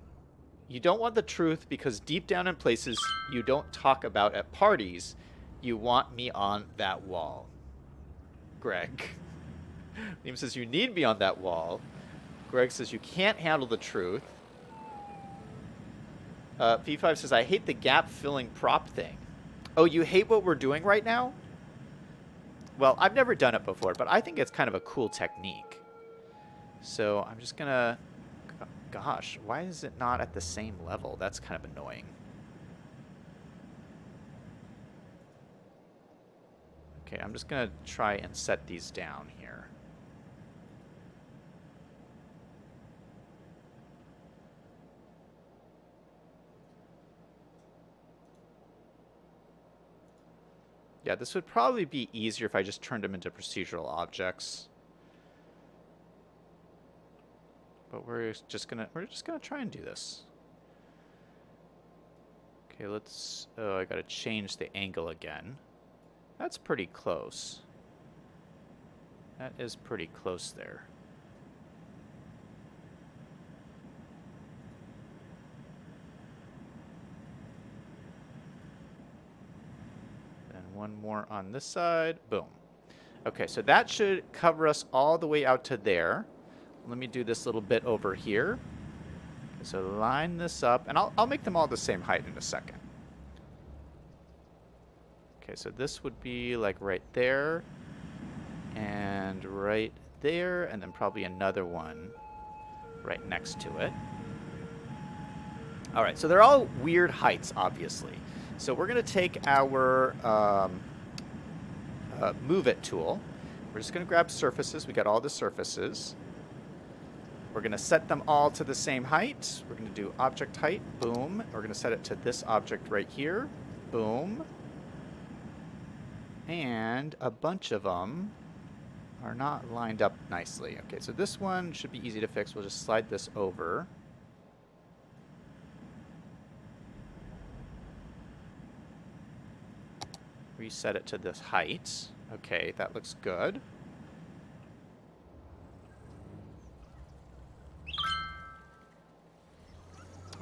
you don't want the truth because deep down in places you don't talk about at parties, you want me on that wall. Greg. Liam says, you need me on that wall. Greg says, you can't handle the truth. V5 says, I hate the gap-filling prop thing. Oh, you hate what we're doing right now? Well, I've never done it before, but I think it's kind of a cool technique. So I'm just going to... Gosh, why is it not at the same level? That's kind of annoying. Okay, I'm just going to try and set these down here. Yeah, this would probably be easier if I just turned them into procedural objects. But we're just gonna try and do this. Okay, let's... Oh, I gotta change the angle again. That's pretty close. That is pretty close there. And one more on this side. Boom. Okay, so that should cover us all the way out to there. Let me do this little bit over here. Okay, so line this up, and I'll make them all the same height in a second. Okay, so this would be like right there, and right there, and then probably another one right next to it. All right, so they're all weird heights, obviously. So we're going to take our Move It tool. We're just going to grab surfaces. We got all the surfaces. We're going to set them all to the same height. We're going to do object height, boom. We're going to set it to this object right here, boom. And a bunch of them are not lined up nicely. Okay, so this one should be easy to fix. We'll just slide this over. Reset it to this height. Okay, that looks good.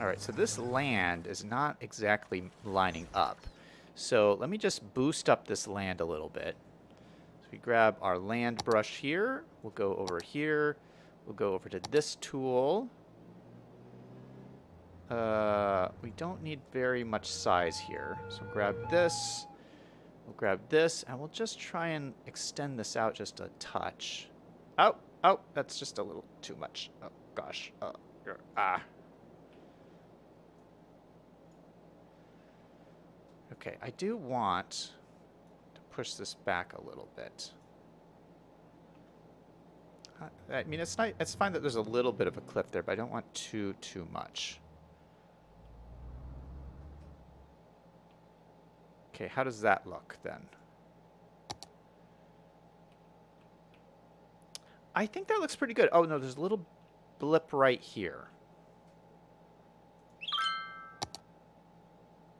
All right, so this land is not exactly lining up. So let me just boost up this land a little bit. So we grab our land brush here. We'll go over here. We'll go over to this tool. We don't need very much size here. So grab this. We'll grab this, and we'll just try and extend this out just a touch. Oh, that's just a little too much. Oh, gosh. Okay, I do want push this back a little bit. I mean, it's not, it's fine that there's a little bit of a cliff there, but I don't want too much. Okay, how does that look then? I think that looks pretty good. Oh, no, there's a little blip right here.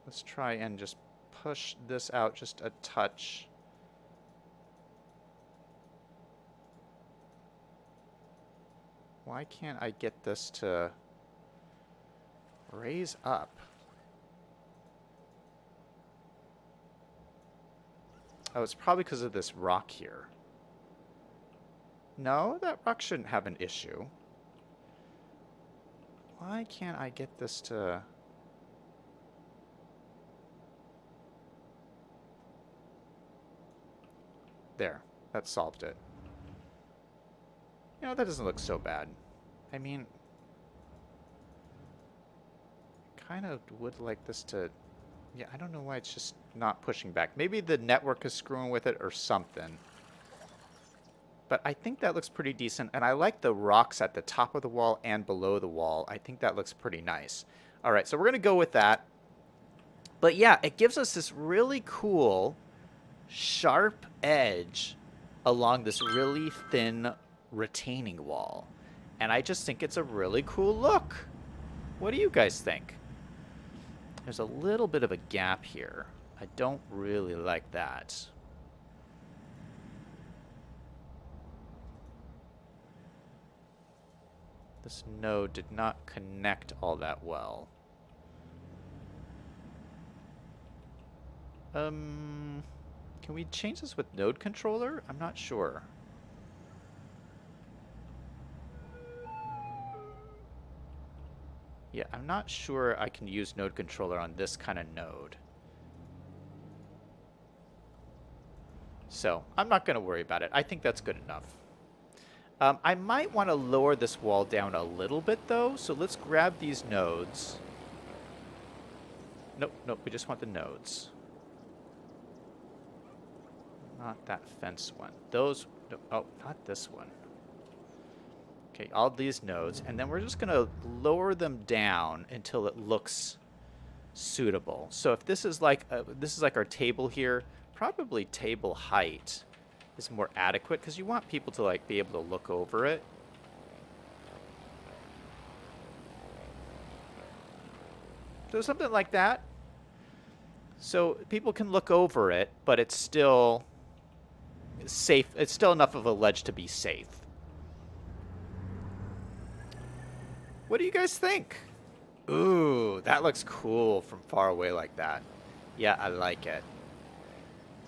Let's try and just push this out just a touch. Why can't I get this to raise up? Oh, it's probably because of this rock here. No, that rock shouldn't have an issue. Why can't I get this to... There, that solved it. You know, that doesn't look so bad. I mean, kind of would like this to... Yeah, I don't know why it's just not pushing back. Maybe the network is screwing with it or something. But I think that looks pretty decent. And I like the rocks at the top of the wall and below the wall. I think that looks pretty nice. All right, so we're going to go with that. But yeah, it gives us this really cool, sharp edge along this really thin retaining wall. And I just think it's a really cool look. What do you guys think? There's a little bit of a gap here. I don't really like that. This node did not connect all that well. Can we change this with node controller? I'm not sure. Yeah, I'm not sure I can use node controller on this kind of node. So, I'm not going to worry about it. I think that's good enough. I might want to lower this wall down a little bit, though. So let's grab these nodes. Nope, nope, we just want the nodes. Not that fence one. Those, no, oh, not this one. Okay, all these nodes, and then we're just going to lower them down until it looks suitable. So if this is like our table here, probably table height is more adequate because you want people to like be able to look over it. So something like that. So people can look over it, but it's still safe. It's still enough of a ledge to be safe. What do you guys think? Ooh, that looks cool from far away like that. Yeah, I like it.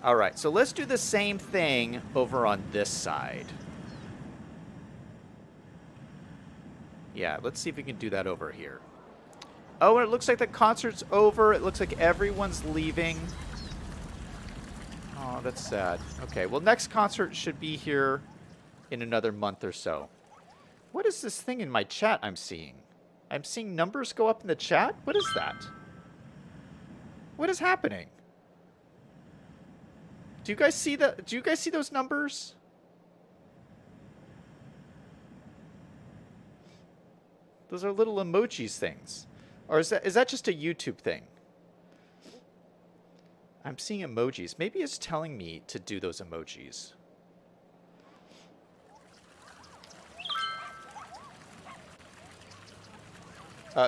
All right, so let's do the same thing over on this side. Yeah, let's see if we can do that over here. Oh, and it looks like the concert's over. It looks like everyone's leaving. Oh, that's sad. Okay, well, next concert should be here in another month or so. What is this thing in my chat I'm seeing? I'm seeing numbers go up in the chat? What is that? What is happening? Do you guys see those numbers? Those are little emojis things. Or is that just a YouTube thing? I'm seeing emojis. Maybe it's telling me to do those emojis.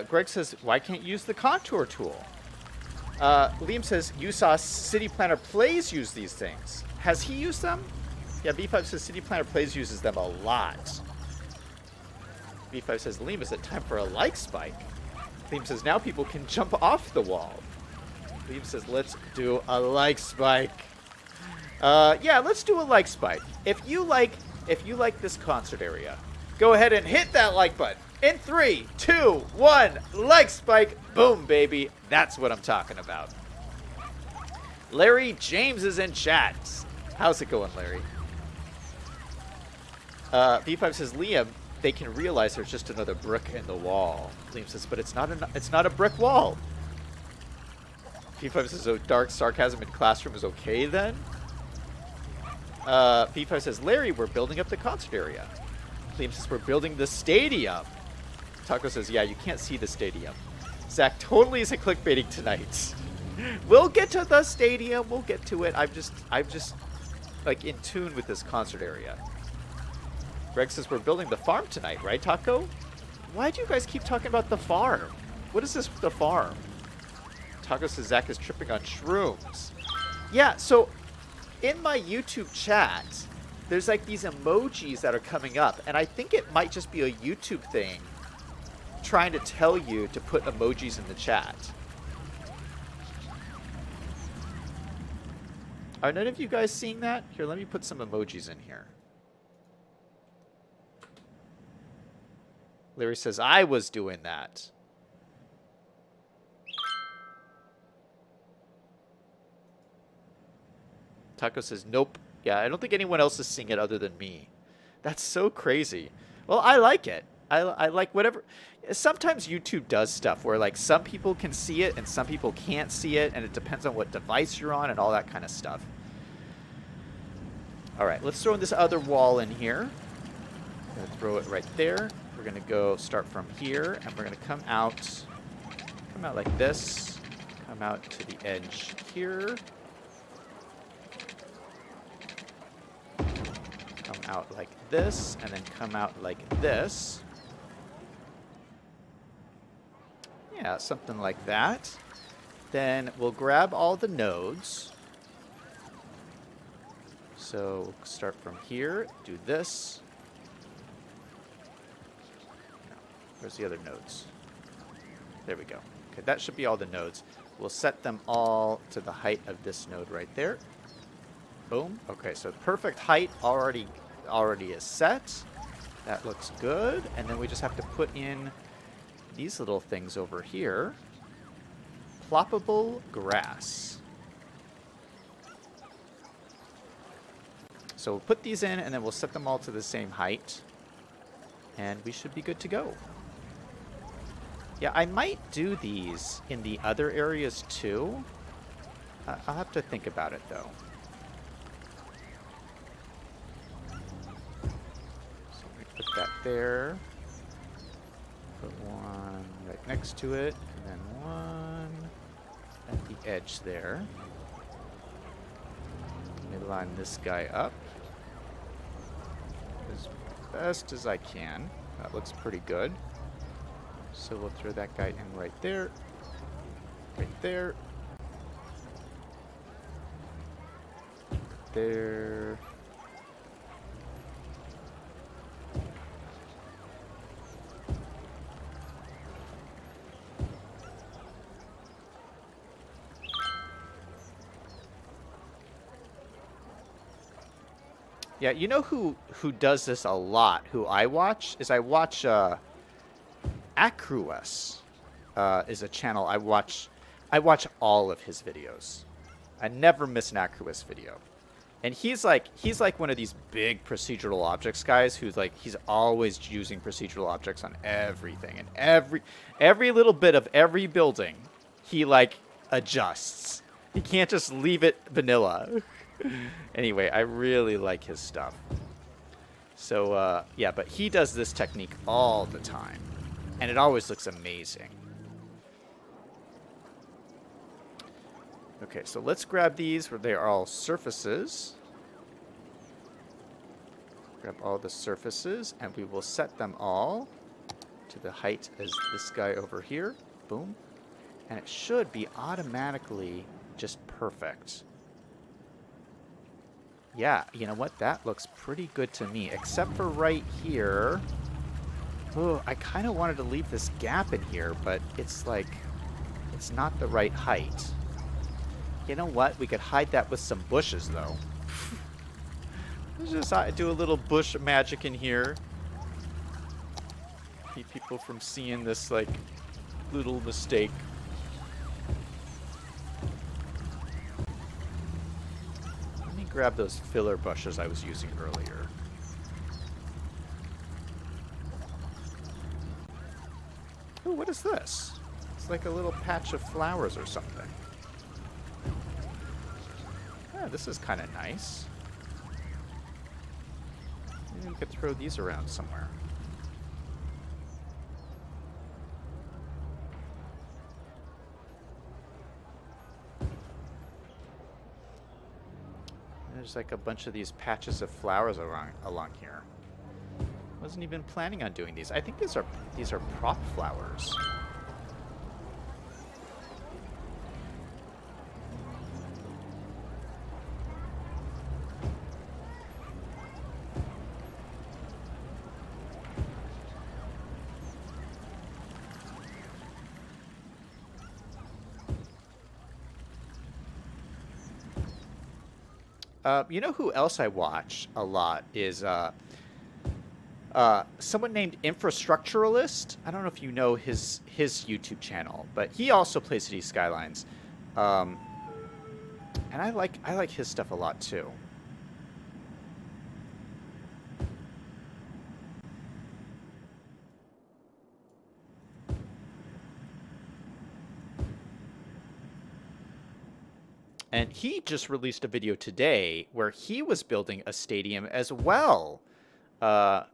Greg says, why can't you use the contour tool? Liam says, you saw City Planner Plays use these things. Has he used them? Yeah, B5 says City Planner Plays uses them a lot. B5 says, Liam, is it time for a like spike? Liam says, now people can jump off the wall. Liam says, let's do a like spike. Yeah, let's do a like spike. If you like this concert area, go ahead and hit that like button. In 3, 2, 1, like spike. Boom, baby. That's what I'm talking about. Larry James is in chat. How's it going, Larry? B5 says, Liam, they can realize there's just another brick in the wall. Liam says, but it's not a brick wall. B5 says, so dark sarcasm in classroom is okay then? V5 says, Larry, we're building up the concert area. Liam says, we're building the stadium. Taco says, yeah, you can't see the stadium. Zach totally isn't clickbaiting tonight. We'll get to the stadium. We'll get to it. I'm just like in tune with this concert area. Greg says we're building the farm tonight, right, Taco? Why do you guys keep talking about the farm? What is this with the farm? Taco says Zach is tripping on shrooms. Yeah, so in my YouTube chat, there's like these emojis that are coming up, and I think it might just be a YouTube thing trying to tell you to put emojis in the chat. Are none of you guys seeing that? Here, let me put some emojis in here. Larry says, I was doing that. Taco says, nope. Yeah, I don't think anyone else is seeing it other than me. That's so crazy. Well, I like it. I like whatever. Sometimes YouTube does stuff where like some people can see it and some people can't see it, and it depends on what device you're on and all that kind of stuff. All right, let's throw in this other wall in here. Gonna throw it right there. We're gonna go start from here, and we're gonna come out like this. Come out to the edge here. Come out like this, and then come out like this. Yeah, something like that. Then we'll grab all the nodes. So we'll start from here, do this. No, where's the other nodes? There we go. Okay, that should be all the nodes. We'll set them all to the height of this node right there. Boom. Okay, so perfect height already is set. That looks good. And then we just have to put in these little things over here. Ploppable grass. So we'll put these in, and then we'll set them all to the same height. And we should be good to go. Yeah, I might do these in the other areas too. I'll have to think about it though. So we put that there. Put one right next to it, and then one at the edge there. Let me line this guy up as best as I can. That looks pretty good. So we'll throw that guy in right there. Right there. There. Yeah, you know who does this a lot, who I watch, is I watch Acruus is a channel I watch all of his videos. I never miss an Acruus video. And he's like one of these big procedural objects guys who's like he's always using procedural objects on everything, and every little bit of every building he like adjusts. He can't just leave it vanilla. Anyway, I really like his stuff. So, yeah, but he does this technique all the time. And it always looks amazing. Okay, so let's grab these where they are all surfaces. Grab all the surfaces, and we will set them all to the height as this guy over here. Boom. And it should be automatically just perfect. Yeah, you know what? That looks pretty good to me, except for right here. Oh, I kind of wanted to leave this gap in here, but it's like, it's not the right height. You know what? We could hide that with some bushes, though. Let's just do a little bush magic in here. Keep people from seeing this, like, little mistake. Grab those filler brushes I was using earlier. Oh, what is this? It's like a little patch of flowers or something. Yeah, this is kind of nice. Maybe we could throw these around somewhere. There's like a bunch of these patches of flowers along here. Wasn't even planning on doing these. I think these are prop flowers. You know who else I watch a lot is someone named Infrastructuralist. I don't know if you know his YouTube channel, but he also plays City Skylines, and I like his stuff a lot too. And he just released a video today where he was building a stadium as well.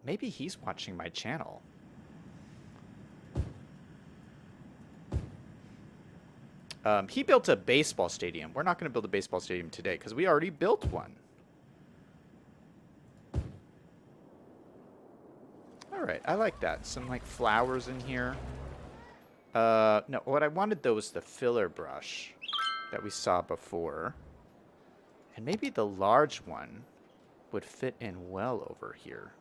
Maybe he's watching my channel. He built a baseball stadium. We're not going to build a baseball stadium today because we already built one. All right, I like that. Some like flowers in here. No, what I wanted though was the filler brush that we saw before. And maybe the large one would fit in well over here.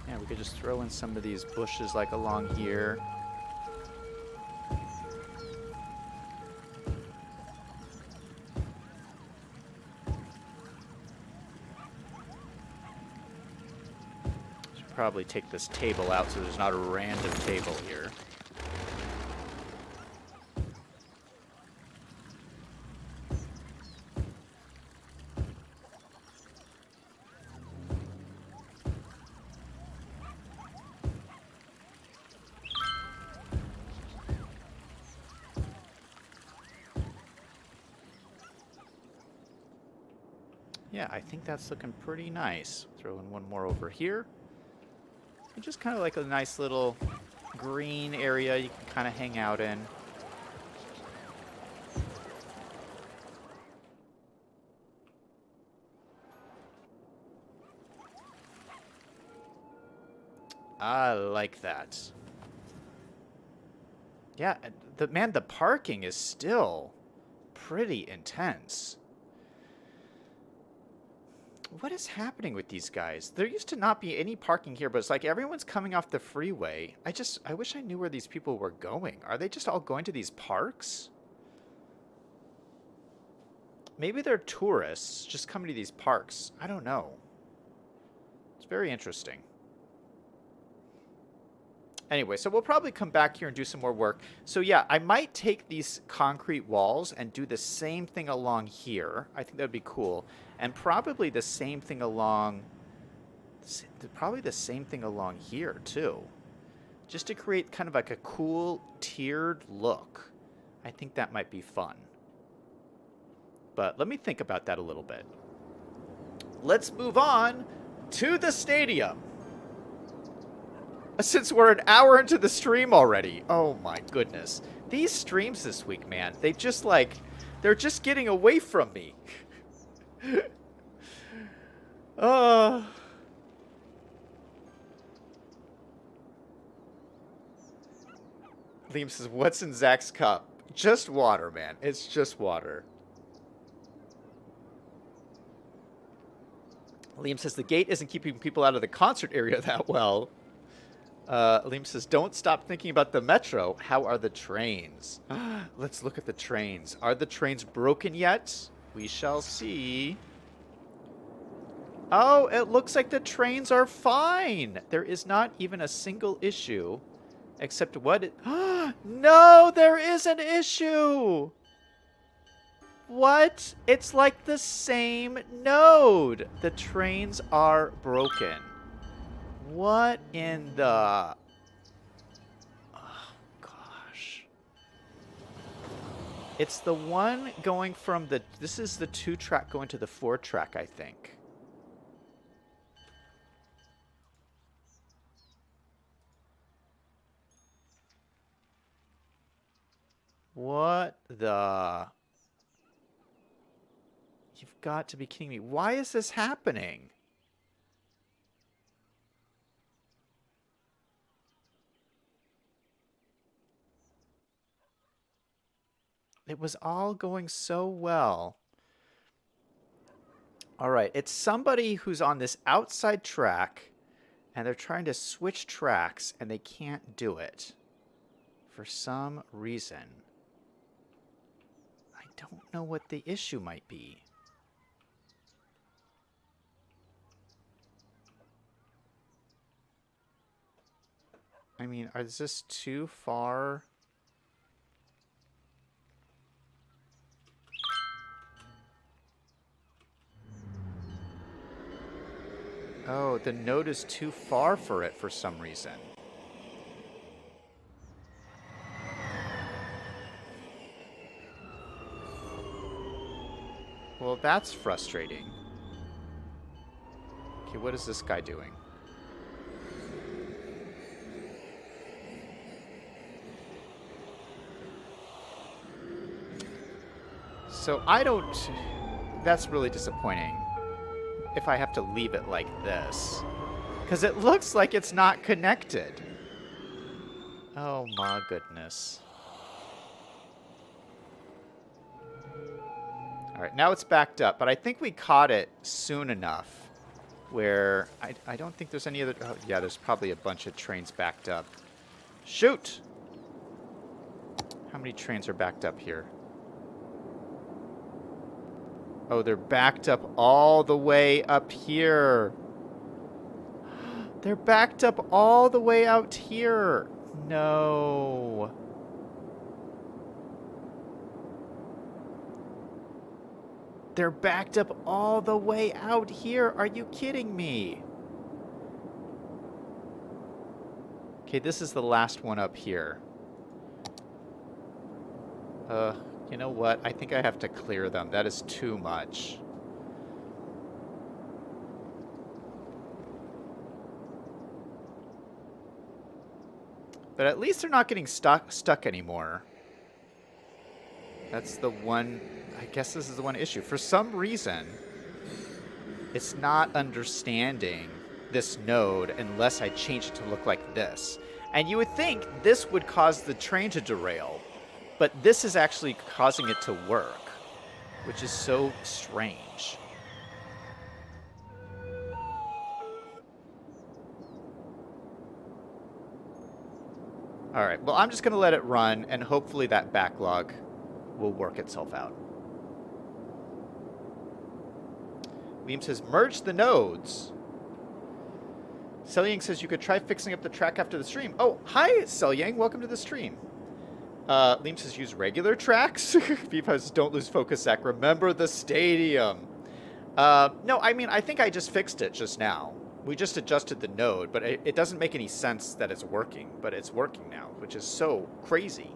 Yeah, we could just throw in some of these bushes like along here. Probably take this table out so there's not a random table here. Yeah, I think that's looking pretty nice. Throw in one more over here. Just kind of like a nice little green area you can kind of hang out in. I like that. Yeah, the parking is still pretty intense. What is happening with these guys? There used to not be any parking here, but it's like everyone's coming off the freeway. I wish I knew where these people were going. Are they just all going to these parks? Maybe they're tourists just coming to these parks. I don't know. It's very interesting. Anyway, so we'll probably come back here and do some more work. So yeah, I might take these concrete walls and do the same thing along here. I think that would be cool. And probably the same thing along... Probably the same thing along here, too. Just to create kind of like a cool, tiered look. I think that might be fun. But let me think about that a little bit. Let's move on to the stadium. Since we're an hour into the stream already. Oh my goodness. These streams this week, man. They just like... They're just getting away from me. Liam says, what's in Zach's cup? Just water, man. It's just water. Liam says, the gate isn't keeping people out of the concert area that well. Liam says, don't stop thinking about the metro. How are the trains? Let's look at the trains. Are the trains broken yet? We shall see. Oh, it looks like the trains are fine. There is not even a single issue. Except what? No, there is an issue. What? It's like the same node. The trains are broken. What in the... Oh, gosh. It's the one going from the... This is the 2-track going to the 4-track, I think. What the... You've got to be kidding me. Why is this happening? It was all going so well. All right, it's somebody who's on this outside track, and they're trying to switch tracks, and they can't do it for some reason. I don't know what the issue might be. I mean, is this too far? Oh, the node is too far for it for some reason. Well, that's frustrating. Okay, what is this guy doing? So I don't... That's really disappointing. If I have to leave it like this. Because it looks like it's not connected. Oh my goodness. Alright, now it's backed up. But I think we caught it soon enough. Where... I don't think there's any other... Oh, yeah, there's probably a bunch of trains backed up. Shoot! How many trains are backed up here? Oh, they're backed up all the way up here. They're backed up all the way out here. No. They're backed up all the way out here. Are you kidding me? Okay, this is the last one up here. You know what? I think I have to clear them. That is too much. But at least they're not getting stuck anymore. That's the one... I guess this is the one issue. For some reason, it's not understanding this node unless I change it to look like this. And you would think this would cause the train to derail. But this is actually causing it to work, which is so strange. All right, well, I'm just going to let it run, and hopefully that backlog will work itself out. Liam says, merge the nodes. Selyang says you could try fixing up the track after the stream. Oh, hi, Selyang. Welcome to the stream. Liam says use regular tracks. Because don't lose focus, Zach. Remember the stadium. No, I mean, I think I just fixed it just now. We just adjusted the node, but it doesn't make any sense that it's working. But it's working now, which is so crazy.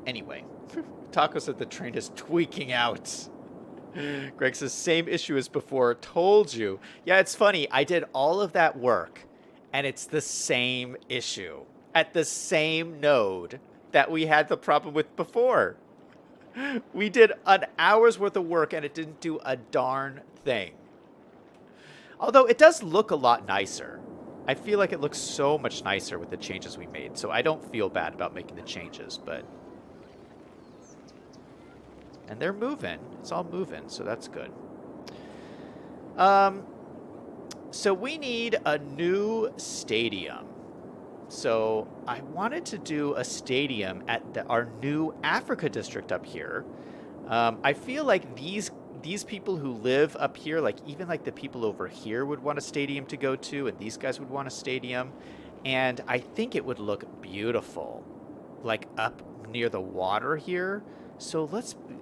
Anyway, Taco said the train is tweaking out. Greg says, same issue as before. Told you. Yeah, it's funny. I did all of that work, and it's the same issue. At the same node that we had the problem with before. We did an hour's worth of work and it didn't do a darn thing. Although it does look a lot nicer. I feel like it looks so much nicer with the changes we made. So I don't feel bad about making the changes, but... And they're moving. It's all moving, so that's good. So we need a new stadium. So I wanted to do a stadium at our new Africa district up here. I feel like these people who live up here, like even like the people over here would want a stadium to go to, and these guys would want a stadium. And I think it would look beautiful, like up near the water here. So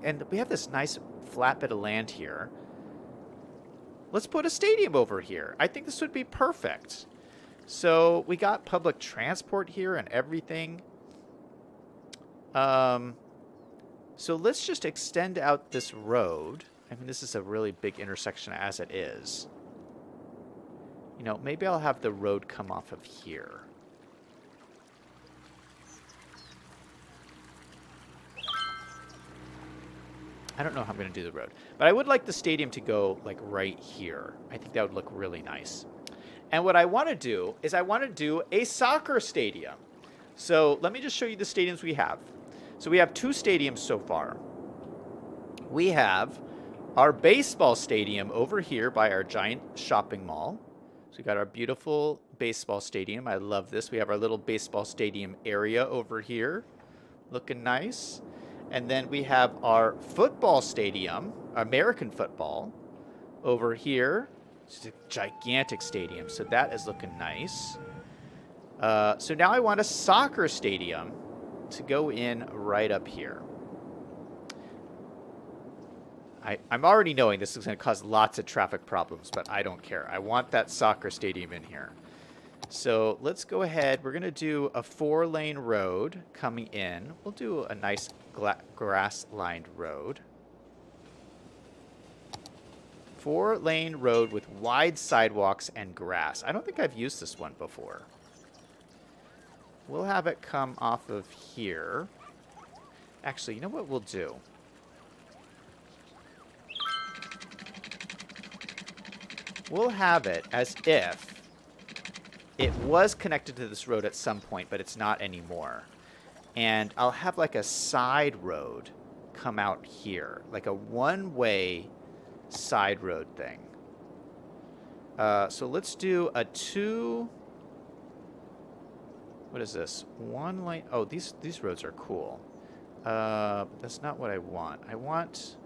and we have this nice flat bit of land here. let's put a stadium over here. I think this would be perfect. So we got public transport here and everything. So let's just extend out this road. I mean, this is a really big intersection as it is. You know, maybe I'll have the road come off of here. I don't know how I'm going to do the road. But I would like the stadium to go, like, right here. I think that would look really nice. And what I want to do is I want to do a soccer stadium. So let me just show you the stadiums we have. So we have 2 stadiums so far. We have our baseball stadium over here by our giant shopping mall. So we got our beautiful baseball stadium. I love this. We have our little baseball stadium area over here. Looking nice. And then we have our football stadium, American football, over here. It's a gigantic stadium, so that is looking nice. So now I want a soccer stadium to go in right up here. I'm already knowing this is going to cause lots of traffic problems, but I don't care. I want that soccer stadium in here. So let's go ahead. We're going to do a 4-lane road coming in. We'll do a nice grass-lined road. 4-lane road with wide sidewalks and grass. I don't think I've used this one before. We'll have it come off of here. Actually, you know what we'll do? We'll have it as if it was connected to this road at some point, but it's not anymore. And I'll have like a side road come out here, like a one-way side road thing. So let's do a 2. What is this? 1 lane. Oh, these roads are cool. That's not what I want. I want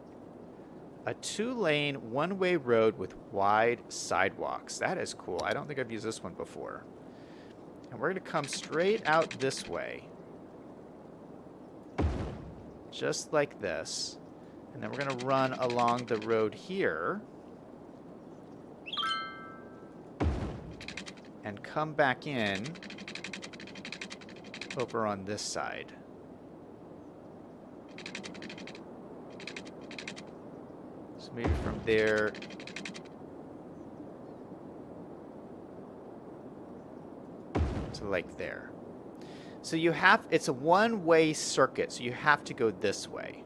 a 2-lane, one-way road with wide sidewalks. That is cool. I don't think I've used this one before. And we're going to come straight out this way. Just like this. And then we're going to run along the road here. And come back in over on this side. So maybe from there to like there. So you have, it's a one-way circuit, so you have to go this way.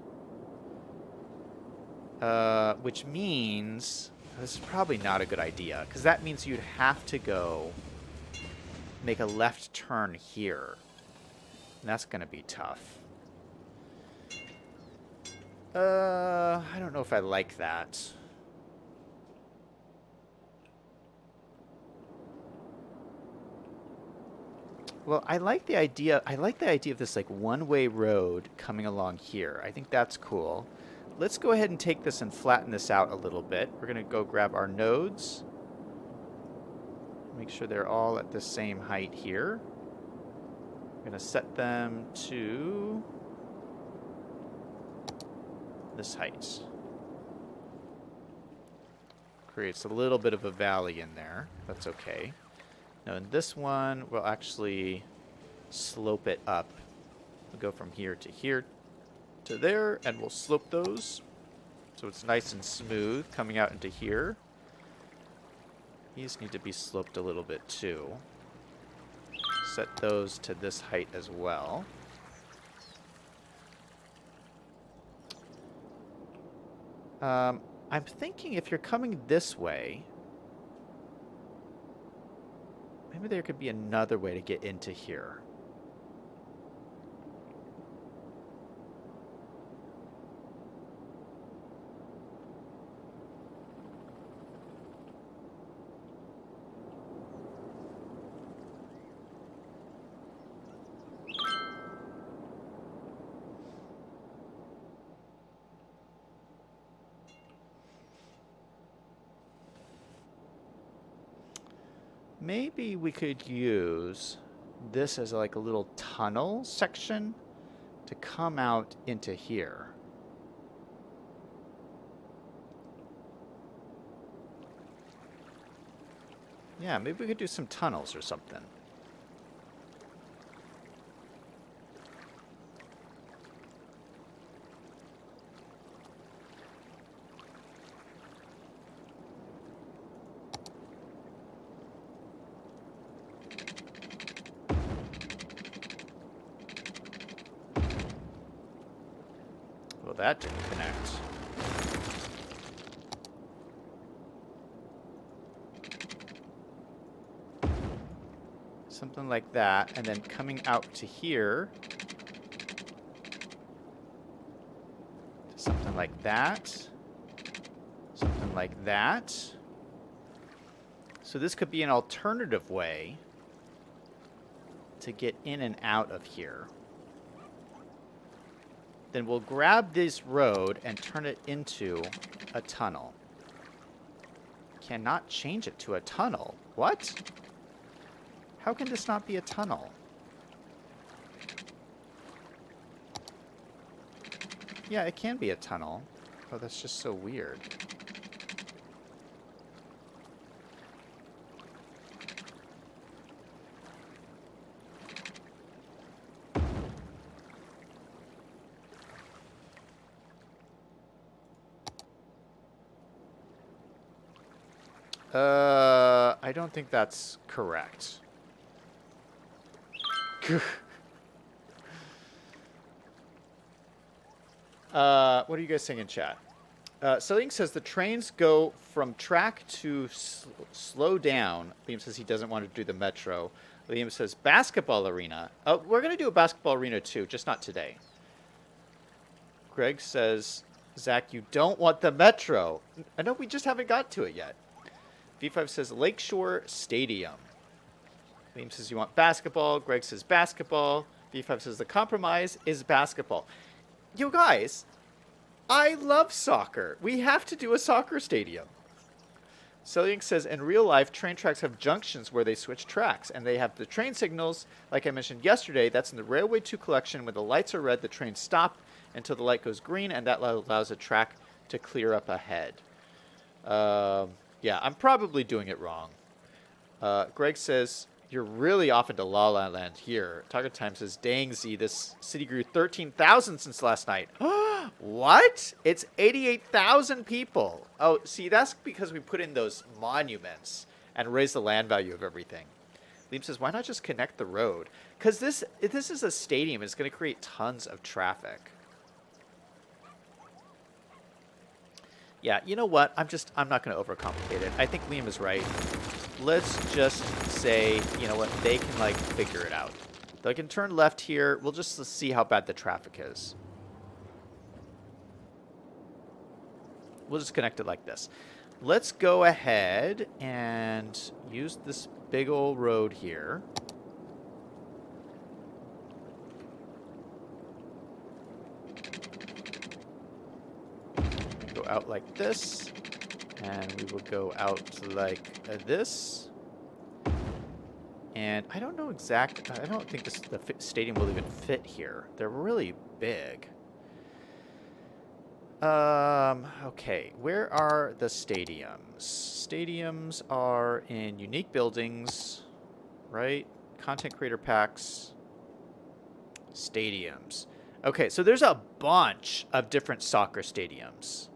Which means, this is probably not a good idea, because that means you'd have to go make a left turn here. And that's going to be tough. I don't know if I like that. Well, I like the idea of this like one-way road coming along here. I think that's cool. Let's go ahead and take this and flatten this out a little bit. We're going to go grab our nodes. Make sure they're all at the same height here. We're going to set them to this height. Creates a little bit of a valley in there. That's okay. Now in this one, we'll actually slope it up. We'll go from here to there, and we'll slope those so it's nice and smooth coming out into here. These need to be sloped a little bit too. Set those to this height as well. I'm thinking if you're coming this way, maybe there could be another way to get into here. Maybe we could use this as like a little tunnel section to come out into here. Yeah, maybe we could do some tunnels or something. Well, that didn't connect. Something like that, and then coming out to here. Something like that. Something like that. So this could be an alternative way to get in and out of here. Then we'll grab this road and turn it into a tunnel. Cannot change it to a tunnel. What? How can this not be a tunnel? Yeah, it can be a tunnel. Oh, that's just so weird. I don't think that's correct. What are you guys saying in chat? Selling says the trains go from track to slow down. Liam says he doesn't want to do the metro. Liam says basketball arena. Oh, we're going to do a basketball arena too, just not today. Greg says, Zach, you don't want the metro. I know we just haven't got to it yet. V5 says Lakeshore Stadium. Liam says you want basketball. Greg says basketball. V5 says the compromise is basketball. You guys, I love soccer. We have to do a soccer stadium. Selling says in real life, train tracks have junctions where they switch tracks, and they have the train signals, like I mentioned yesterday. That's in the Railway 2 collection. When the lights are red, the trains stop until the light goes green, and that allows a track to clear up ahead. Yeah, I'm probably doing it wrong. Greg says, you're really off into La La Land here. Tiger Time says, dang Z, this city grew 13,000 since last night. What? It's 88,000 people. Oh, see, that's because we put in those monuments and raised the land value of everything. Liam says, why not just connect the road? Because this is a stadium. It's going to create tons of traffic. Yeah, you know what? I'm not going to overcomplicate it. I think Liam is right. Let's just say, you know what? They can, like, figure it out. They can turn left here. We'll just see how bad the traffic is. We'll just connect it like this. Let's go ahead and use this big old road here. Go out like this, and we will go out like this. And I don't know exactly. I don't think the stadium will even fit here. They're really big. Okay, where are the stadiums? Stadiums are in unique buildings, right? Content creator packs. Stadiums. Okay, so there's a bunch of different soccer stadiums.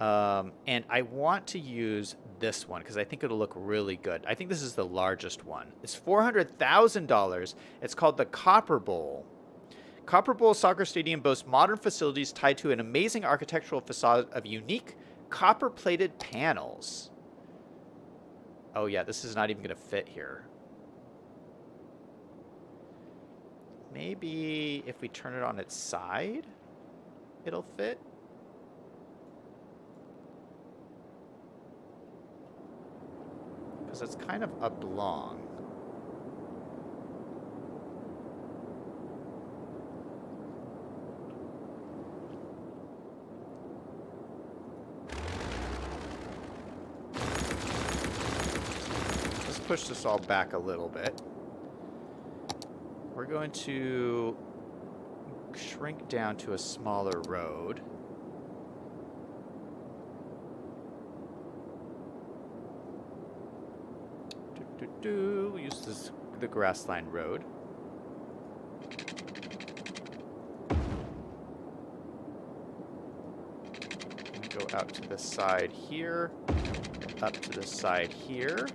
And I want to use this one because I think it'll look really good. I think this is the largest one. It's $400,000. It's called the Copper Bowl. Copper Bowl Soccer Stadium boasts modern facilities tied to an amazing architectural facade of unique copper-plated panels. Oh yeah, this is not even going to fit here. Maybe if we turn it on its side, it'll fit. Because it's kind of oblong. Let's push this all back a little bit. We're going to shrink down to a smaller road. We'll use the grass line road. Go out to the side here, up to the side here,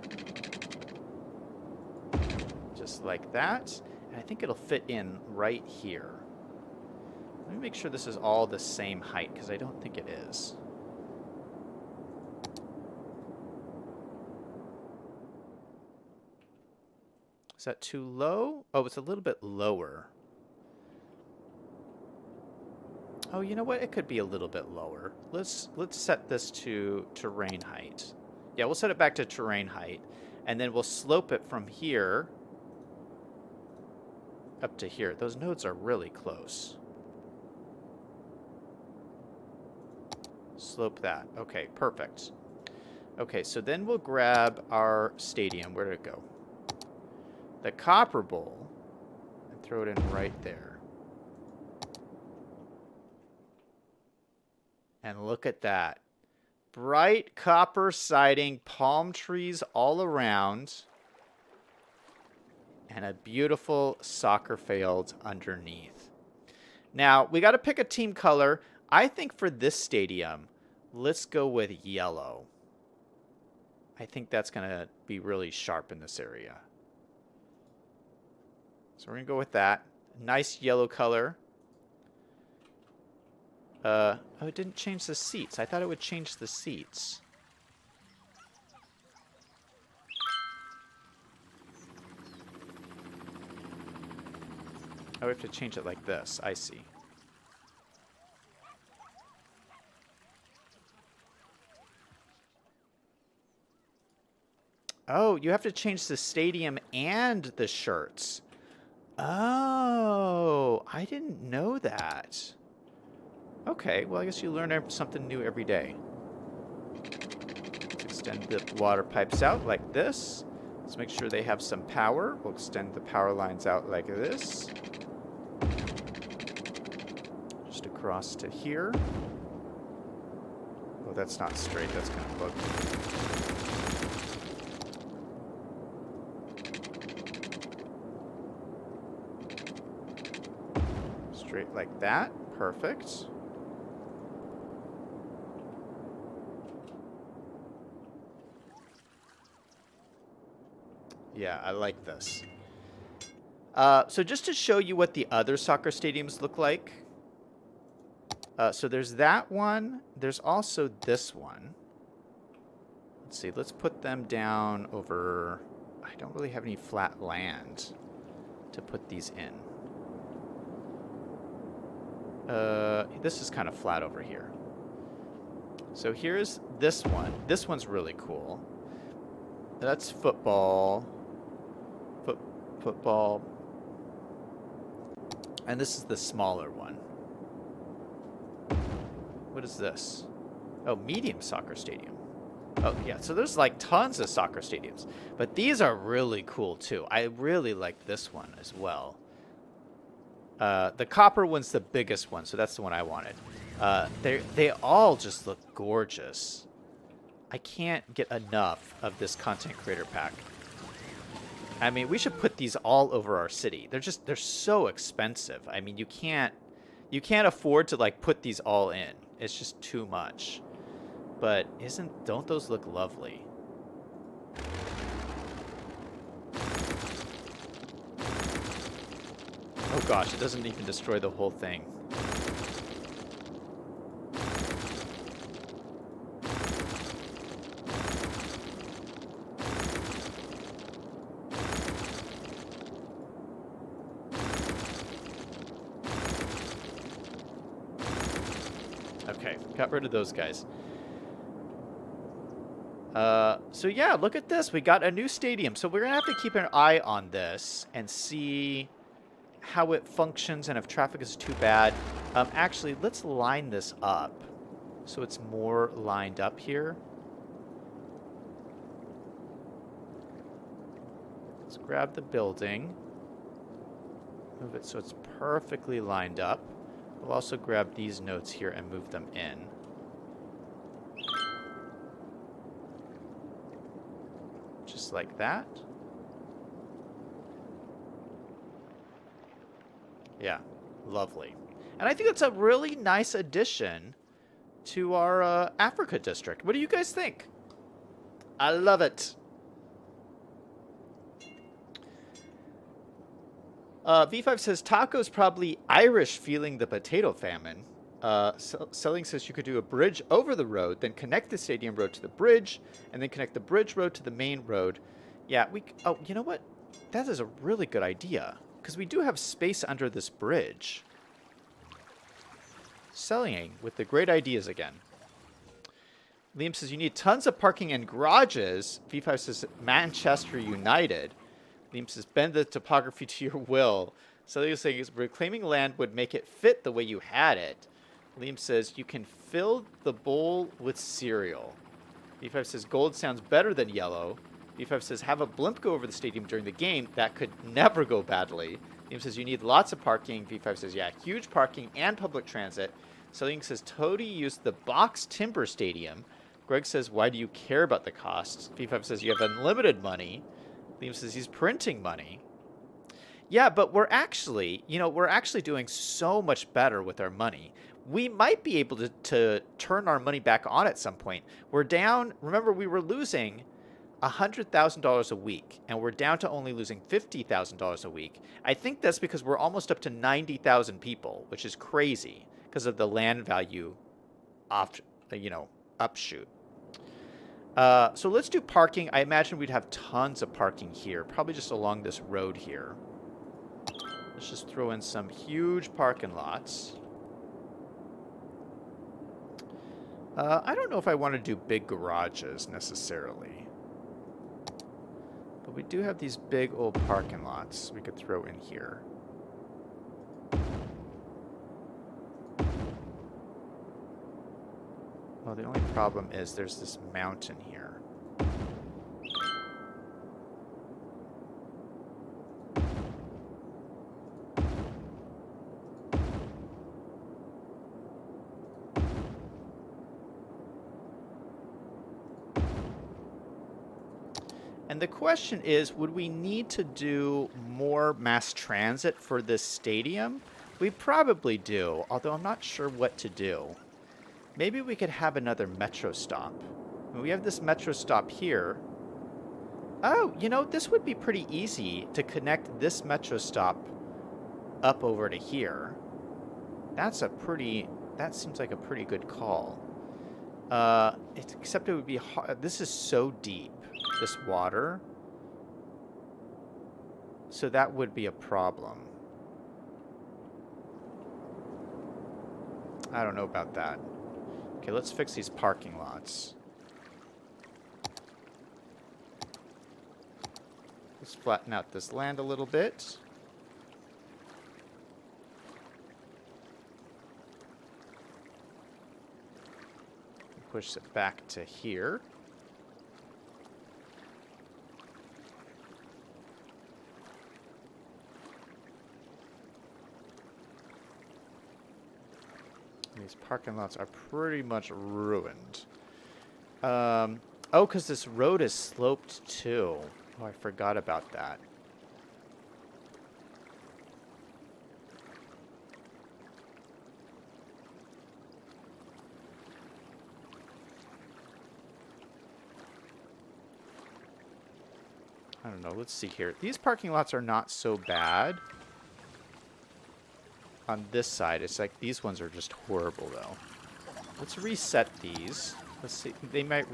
just like that. And I think it'll fit in right here. Let me make sure this is all the same height, because I don't think it is. Is that too low? Oh, it's a little bit lower. Oh, you know what? It could be a little bit lower. Let's set this to terrain height. Yeah, we'll set it back to terrain height. And then we'll slope it from here up to here. Those nodes are really close. Slope that. Okay, perfect. Okay, so then we'll grab our stadium. Where did it go? The copper bowl. And throw it in right there. And look at that. Bright copper siding, palm trees all around, and a beautiful soccer field underneath. Now, we got to pick a team color. I think for this stadium, let's go with yellow. I think that's going to be really sharp in this area. So we're going to go with that. Nice yellow color. Oh, it didn't change the seats. I thought it would change the seats. Oh, we have to change it like this. I see. Oh, you have to change the stadium and the shirts. Oh, I didn't know that. Okay, well, I guess you learn something new every day. Let's extend the water pipes out like this. Let's make sure they have some power. We'll extend the power lines out like this. Just across to here. Oh, that's not straight. That's kind of buggy. Straight like that. Perfect. Yeah, I like this. So just to show you what the other soccer stadiums look like. So there's that one. There's also this one. Let's see. Let's put them down over... I don't really have any flat land to put these in. This is kind of flat over here. So here's this one. This one's really cool. That's football. Football. And this is the smaller one. What is this? Oh, medium soccer stadium. Oh, yeah. So there's like tons of soccer stadiums. But these are really cool, too. I really like this one as well. The copper one's the biggest one, so that's the one I wanted. They all just look gorgeous. I can't get enough of this content creator pack. I mean, we should put these all over our city. They're so expensive. I mean, you can't afford to like put these all in. It's just too much. But don't those look lovely? Oh gosh, it doesn't even destroy the whole thing. Okay, got rid of those guys. So yeah, look at this. We got a new stadium. So we're going to have to keep an eye on this and see how it functions and if traffic is too bad. Actually, let's line this up so it's more lined up here. Let's grab the building. Move it so it's perfectly lined up. We'll also grab these nodes here and move them in. Just like that. Yeah, lovely. And I think it's a really nice addition to our Africa district. What do you guys think? I love it. V5 says tacos probably Irish feeling the potato famine. Selling says you could do a bridge over the road, then connect the stadium road to the bridge, and then connect the bridge road to the main road. Yeah, oh, you know what? That is a really good idea, because we do have space under this bridge. Selling with the great ideas again. Liam says you need tons of parking and garages. V5 says Manchester United. Liam says bend the topography to your will. Selling is saying reclaiming land would make it fit the way you had it. Liam says you can fill the bowl with cereal. V5 says gold sounds better than yellow. V5 says have a blimp go over the stadium during the game. That could never go badly. Liam says you need lots of parking. V5 says yeah, huge parking and public transit. Selling says Toady used the box timber stadium. Greg says why do you care about the costs? V5 says you have unlimited money. Liam says he's printing money. Yeah, but we're actually doing so much better with our money. We might be able to turn our money back on at some point. We're down, remember we were losing $100,000 a week, and we're down to only losing $50,000 a week. I think that's because we're almost up to 90,000 people, which is crazy because of the land value upshoot. So let's do parking. I imagine we'd have tons of parking here, probably just along this road here. Let's just throw in some huge parking lots. I don't know if I want to do big garages necessarily. But we do have these big old parking lots we could throw in here. Well, the only problem is there's this mountain here. And the question is, would we need to do more mass transit for this stadium? We probably do, although I'm not sure what to do. Maybe we could have another metro stop. We have this metro stop here. Oh, this would be pretty easy to connect this metro stop up over to here. That seems like a pretty good call. Except it would be hard. This is so deep, this water. So that would be a problem. I don't know about that. Okay, let's fix these parking lots. Let's flatten out this land a little bit. Push it back to here. These parking lots are pretty much ruined. Oh, because this road is sloped too. Oh, I forgot about that. I don't know. Let's see here. These parking lots are not so bad. On this side, it's like these ones are just horrible, though. Let's reset these. Let's see. They might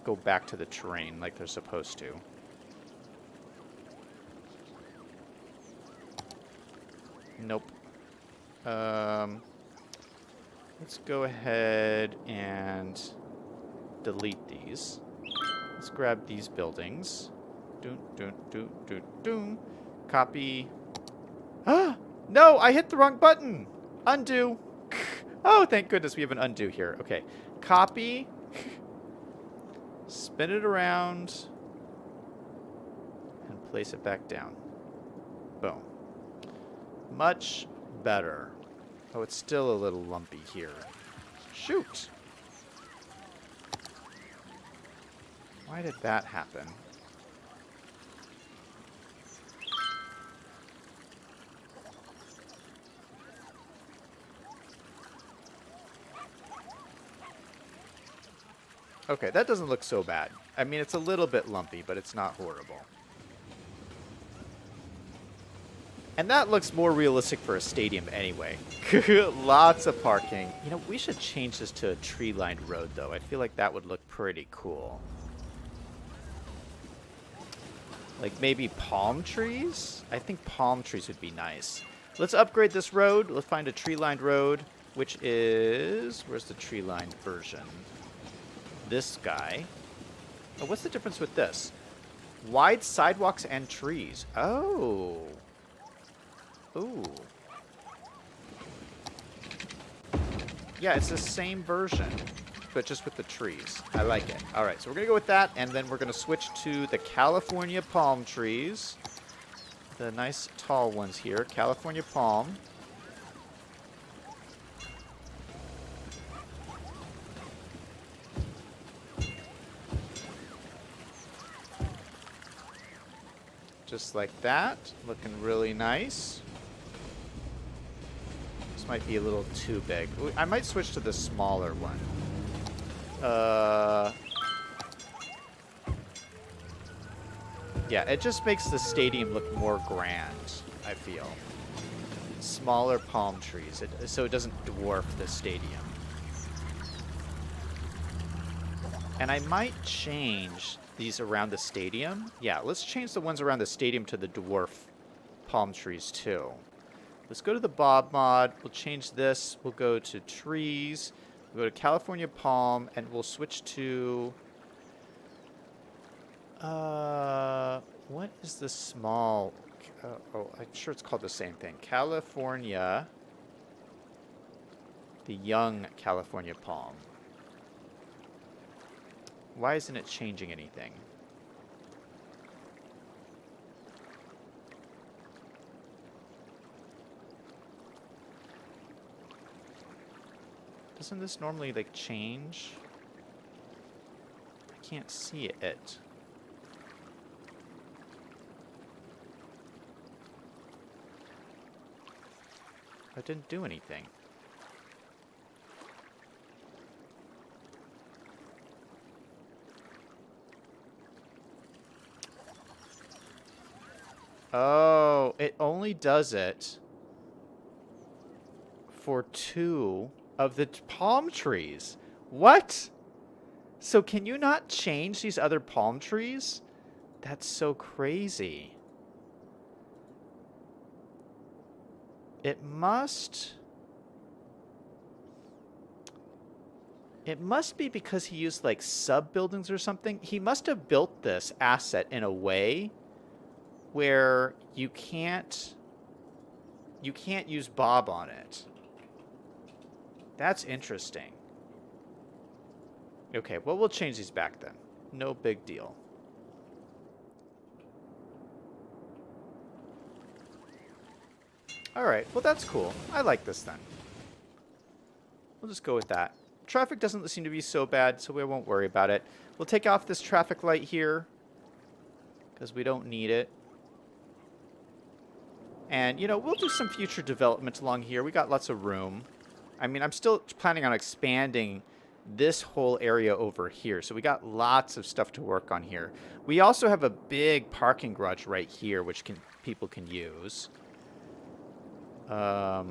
go back to the terrain like they're supposed to. Nope. Let's go ahead and delete these. Let's grab these buildings. Copy. Ah! No, I hit the wrong button. Undo. Oh, thank goodness we have an undo here. Okay. Copy. Spin it around. And place it back down. Boom. Much better. Oh, it's still a little lumpy here. Shoot. Why did that happen? Okay, that doesn't look so bad. I mean, it's a little bit lumpy, but it's not horrible. And that looks more realistic for a stadium anyway. Lots of parking. You know, we should change this to a tree-lined road, though. I feel like that would look pretty cool. Like maybe palm trees? I think palm trees would be nice. Let's upgrade this road. Let's find a tree-lined road, which is... Where's the tree-lined version? This guy. Oh, what's the difference with this? Wide sidewalks and trees. Oh. Ooh. Yeah, it's the same version, but just with the trees. I like it. All right, so we're going to go with that, and then we're going to switch to the California palm trees. The nice tall ones here. California palm. Just like that. Looking really nice. This might be a little too big. I might switch to the smaller one. Yeah, it just makes the stadium look more grand, I feel. Smaller palm trees, so it doesn't dwarf the stadium. And I might change these around the stadium. Yeah, let's change the ones around the stadium to the dwarf palm trees too. Let's go to the Bob mod. We'll change this. We'll go to trees. We'll go to California palm, and we'll switch to... what is the small... oh, I'm sure it's called the same thing. California... The young California palm. Why isn't it changing anything? Doesn't this normally, like, change? I can't see it. That didn't do anything. Oh, it only does it for 2 of the palm trees. What? So can you not change these other palm trees? That's so crazy. It must be because he used like sub-buildings or something. He must have built this asset in a way where you can't use Bob on it. That's interesting. Okay, well, we'll change these back then. No big deal. All right, well, that's cool. I like this then. We'll just go with that. Traffic doesn't seem to be so bad, so we won't worry about it. We'll take off this traffic light here because we don't need it. And, you know, we'll do some future development along here. We got lots of room. I mean, I'm still planning on expanding this whole area over here. So we got lots of stuff to work on here. We also have a big parking garage right here, which people can use. Well,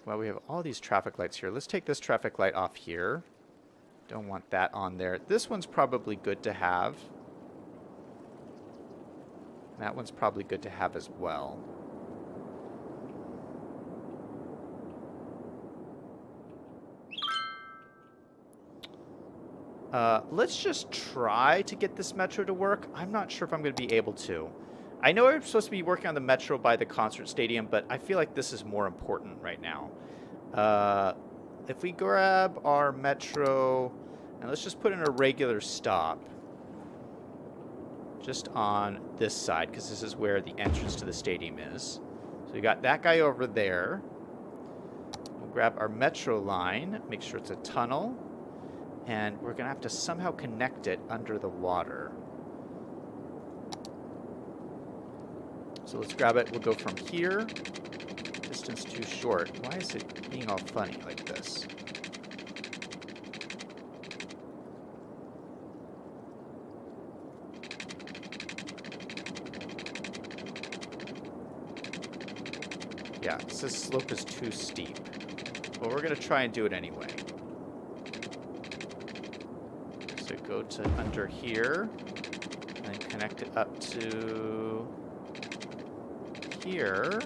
we have all these traffic lights here. Let's take this traffic light off here. Don't want that on there. This one's probably good to have. That one's probably good to have as well. Let's just try to get this metro to work. I'm not sure if I'm going to be able to. I know I'm supposed to be working on the metro by the concert stadium, but I feel like this is more important right now. If we grab our metro, and let's just put in a regular stop. Just on this side, because this is where the entrance to the stadium is. So we got that guy over there. We'll grab our metro line, make sure it's a tunnel. And we're going to have to somehow connect it under the water. So let's grab it. We'll go from here. Distance too short. Why is it being all funny like this? Yeah, this slope is too steep. But we're going to try and do it anyway. So go to under here. And connect it up to here.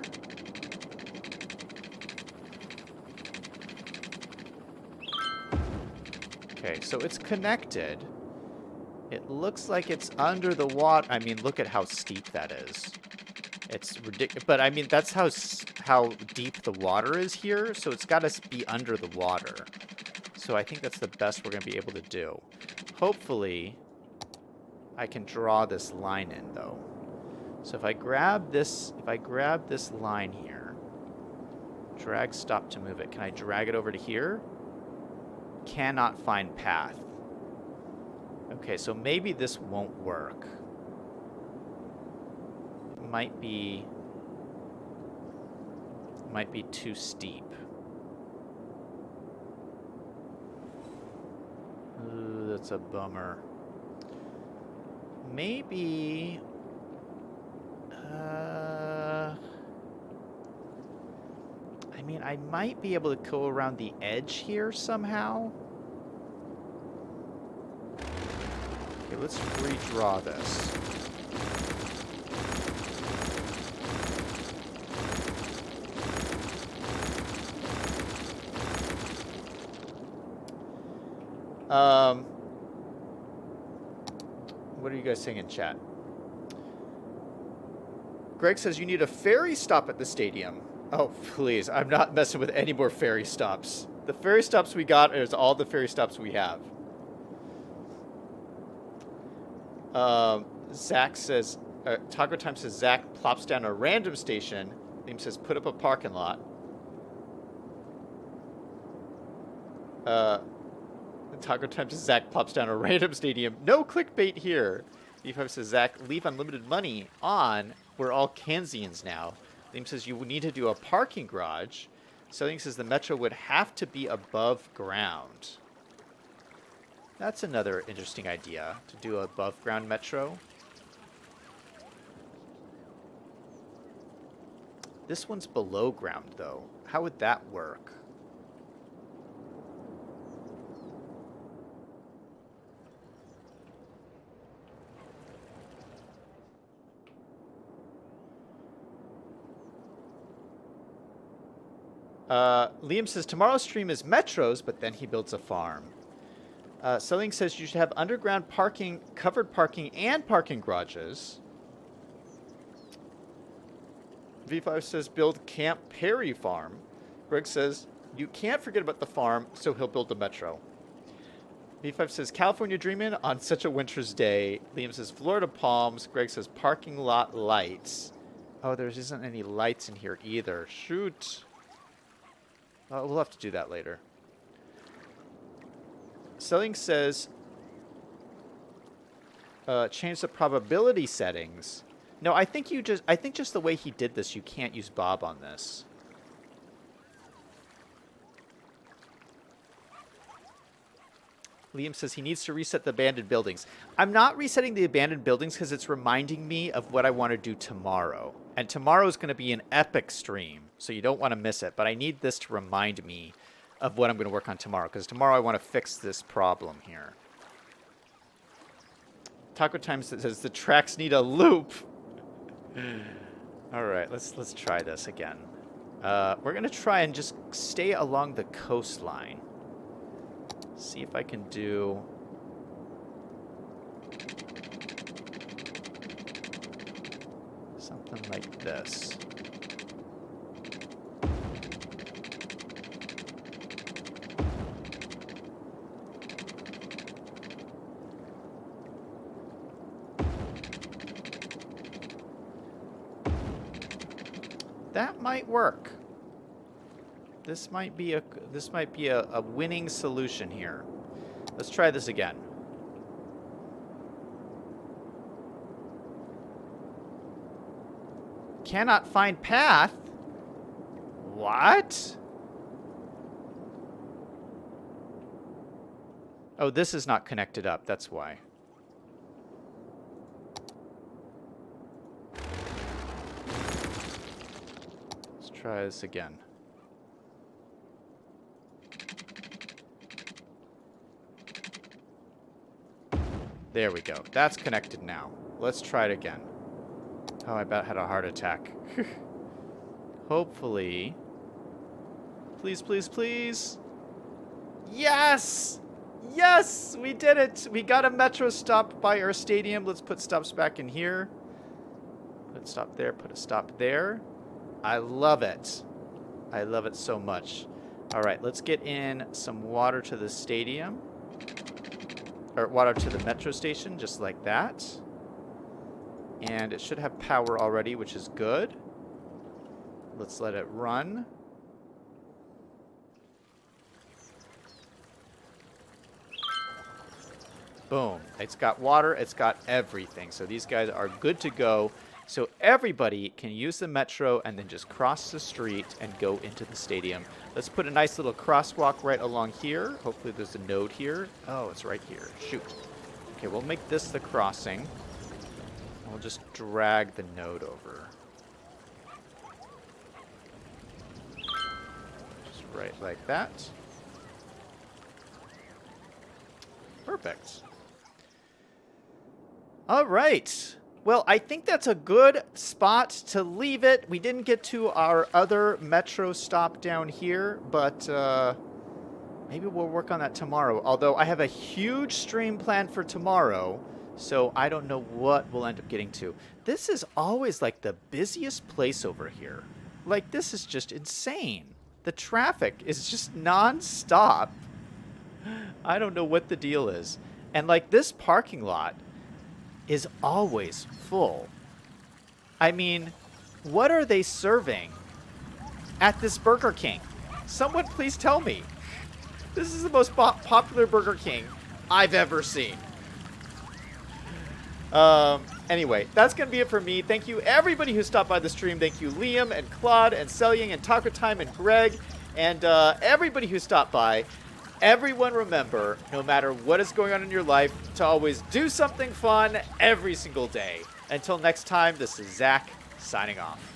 Okay, so it's connected. It looks like it's under the water. I mean, look at how steep that is. It's ridiculous. But I mean, that's how deep the water is here. So it's got to be under the water. So I think that's the best we're going to be able to do. Hopefully, I can draw this line in, though. So if I grab this line here, drag stop to move it. Can I drag it over to here? Cannot find path. Okay, so maybe this won't work. It might be too steep. Ooh, that's a bummer. Maybe I mean, I might be able to go around the edge here somehow. Okay, let's redraw this. What are you guys saying in chat? Greg says you need a ferry stop at the stadium. Oh, please. I'm not messing with any more ferry stops. The ferry stops we got is all the ferry stops we have. Zach says, Taco Time says Zach plops down a random station. Liam says put up a parking lot. Taco Time says Zach plops down a random stadium. No clickbait here. D5 says Zach, leave unlimited money on. We're all Kansians now. Liam says you need to do a parking garage. Selling says the metro would have to be above ground. That's another interesting idea, to do above ground metro. This one's below ground, though. How would that work? Liam says tomorrow's stream is metros, but then he builds a farm. Selling says you should have underground parking, covered parking, and parking garages. V5 says build Camp Perry Farm. Greg says you can't forget about the farm, so he'll build the metro. V5 says California dreaming on such a winter's day. Liam says Florida palms. Greg says parking lot lights. Oh, there isn't any lights in here either. Shoot. We'll have to do that later. Selling says change the probability settings. No, I think just the way he did this, you can't use Bob on this. Liam says he needs to reset the abandoned buildings. I'm not resetting the abandoned buildings because it's reminding me of what I want to do tomorrow. And tomorrow is going to be an epic stream, so you don't want to miss it. But I need this to remind me of what I'm going to work on tomorrow, because tomorrow I want to fix this problem here. Taco Time says the tracks need a loop. All right, let's try this again. We're going to try and just stay along the coastline. See if I can do... something like this. That might work. This might be a winning solution here. Let's try this again. Cannot find path? What? Oh, this is not connected up. That's why. try this again. There we go. That's connected now. Let's try it again. Oh, I bet I had a heart attack. Hopefully. Please, please, please. Yes! Yes! We did it! We got a metro stop by our stadium. Let's put stops back in here. Put a stop there, put a stop there. I love it. I love it so much. All right, let's get in some water to the stadium. Or water to the metro station, just like that. And it should have power already, which is good. Let's let it run. Boom. It's got water. It's got everything. So these guys are good to go. So everybody can use the metro and then just cross the street and go into the stadium. Let's put a nice little crosswalk right along here. Hopefully there's a node here. Oh, it's right here. Shoot. Okay, we'll make this the crossing. We'll just drag the node over. Just right like that. Perfect. All right. Well, I think that's a good spot to leave it. We didn't get to our other metro stop down here, but maybe we'll work on that tomorrow. Although I have a huge stream planned for tomorrow, so I don't know what we'll end up getting to. This is always like the busiest place over here. Like, this is just insane. The traffic is just non-stop. I don't know what the deal is. And like, this parking lot is always full. I mean, what are they serving at this Burger King? Someone please tell me. This is the most popular Burger King I've ever seen. Anyway, that's going to be it for me. Thank you, everybody who stopped by the stream. Thank you, Liam and Claude and Selying and Taco Time and Greg and everybody who stopped by. Everyone remember, no matter what is going on in your life, to always do something fun every single day. Until next time, this is Zach signing off.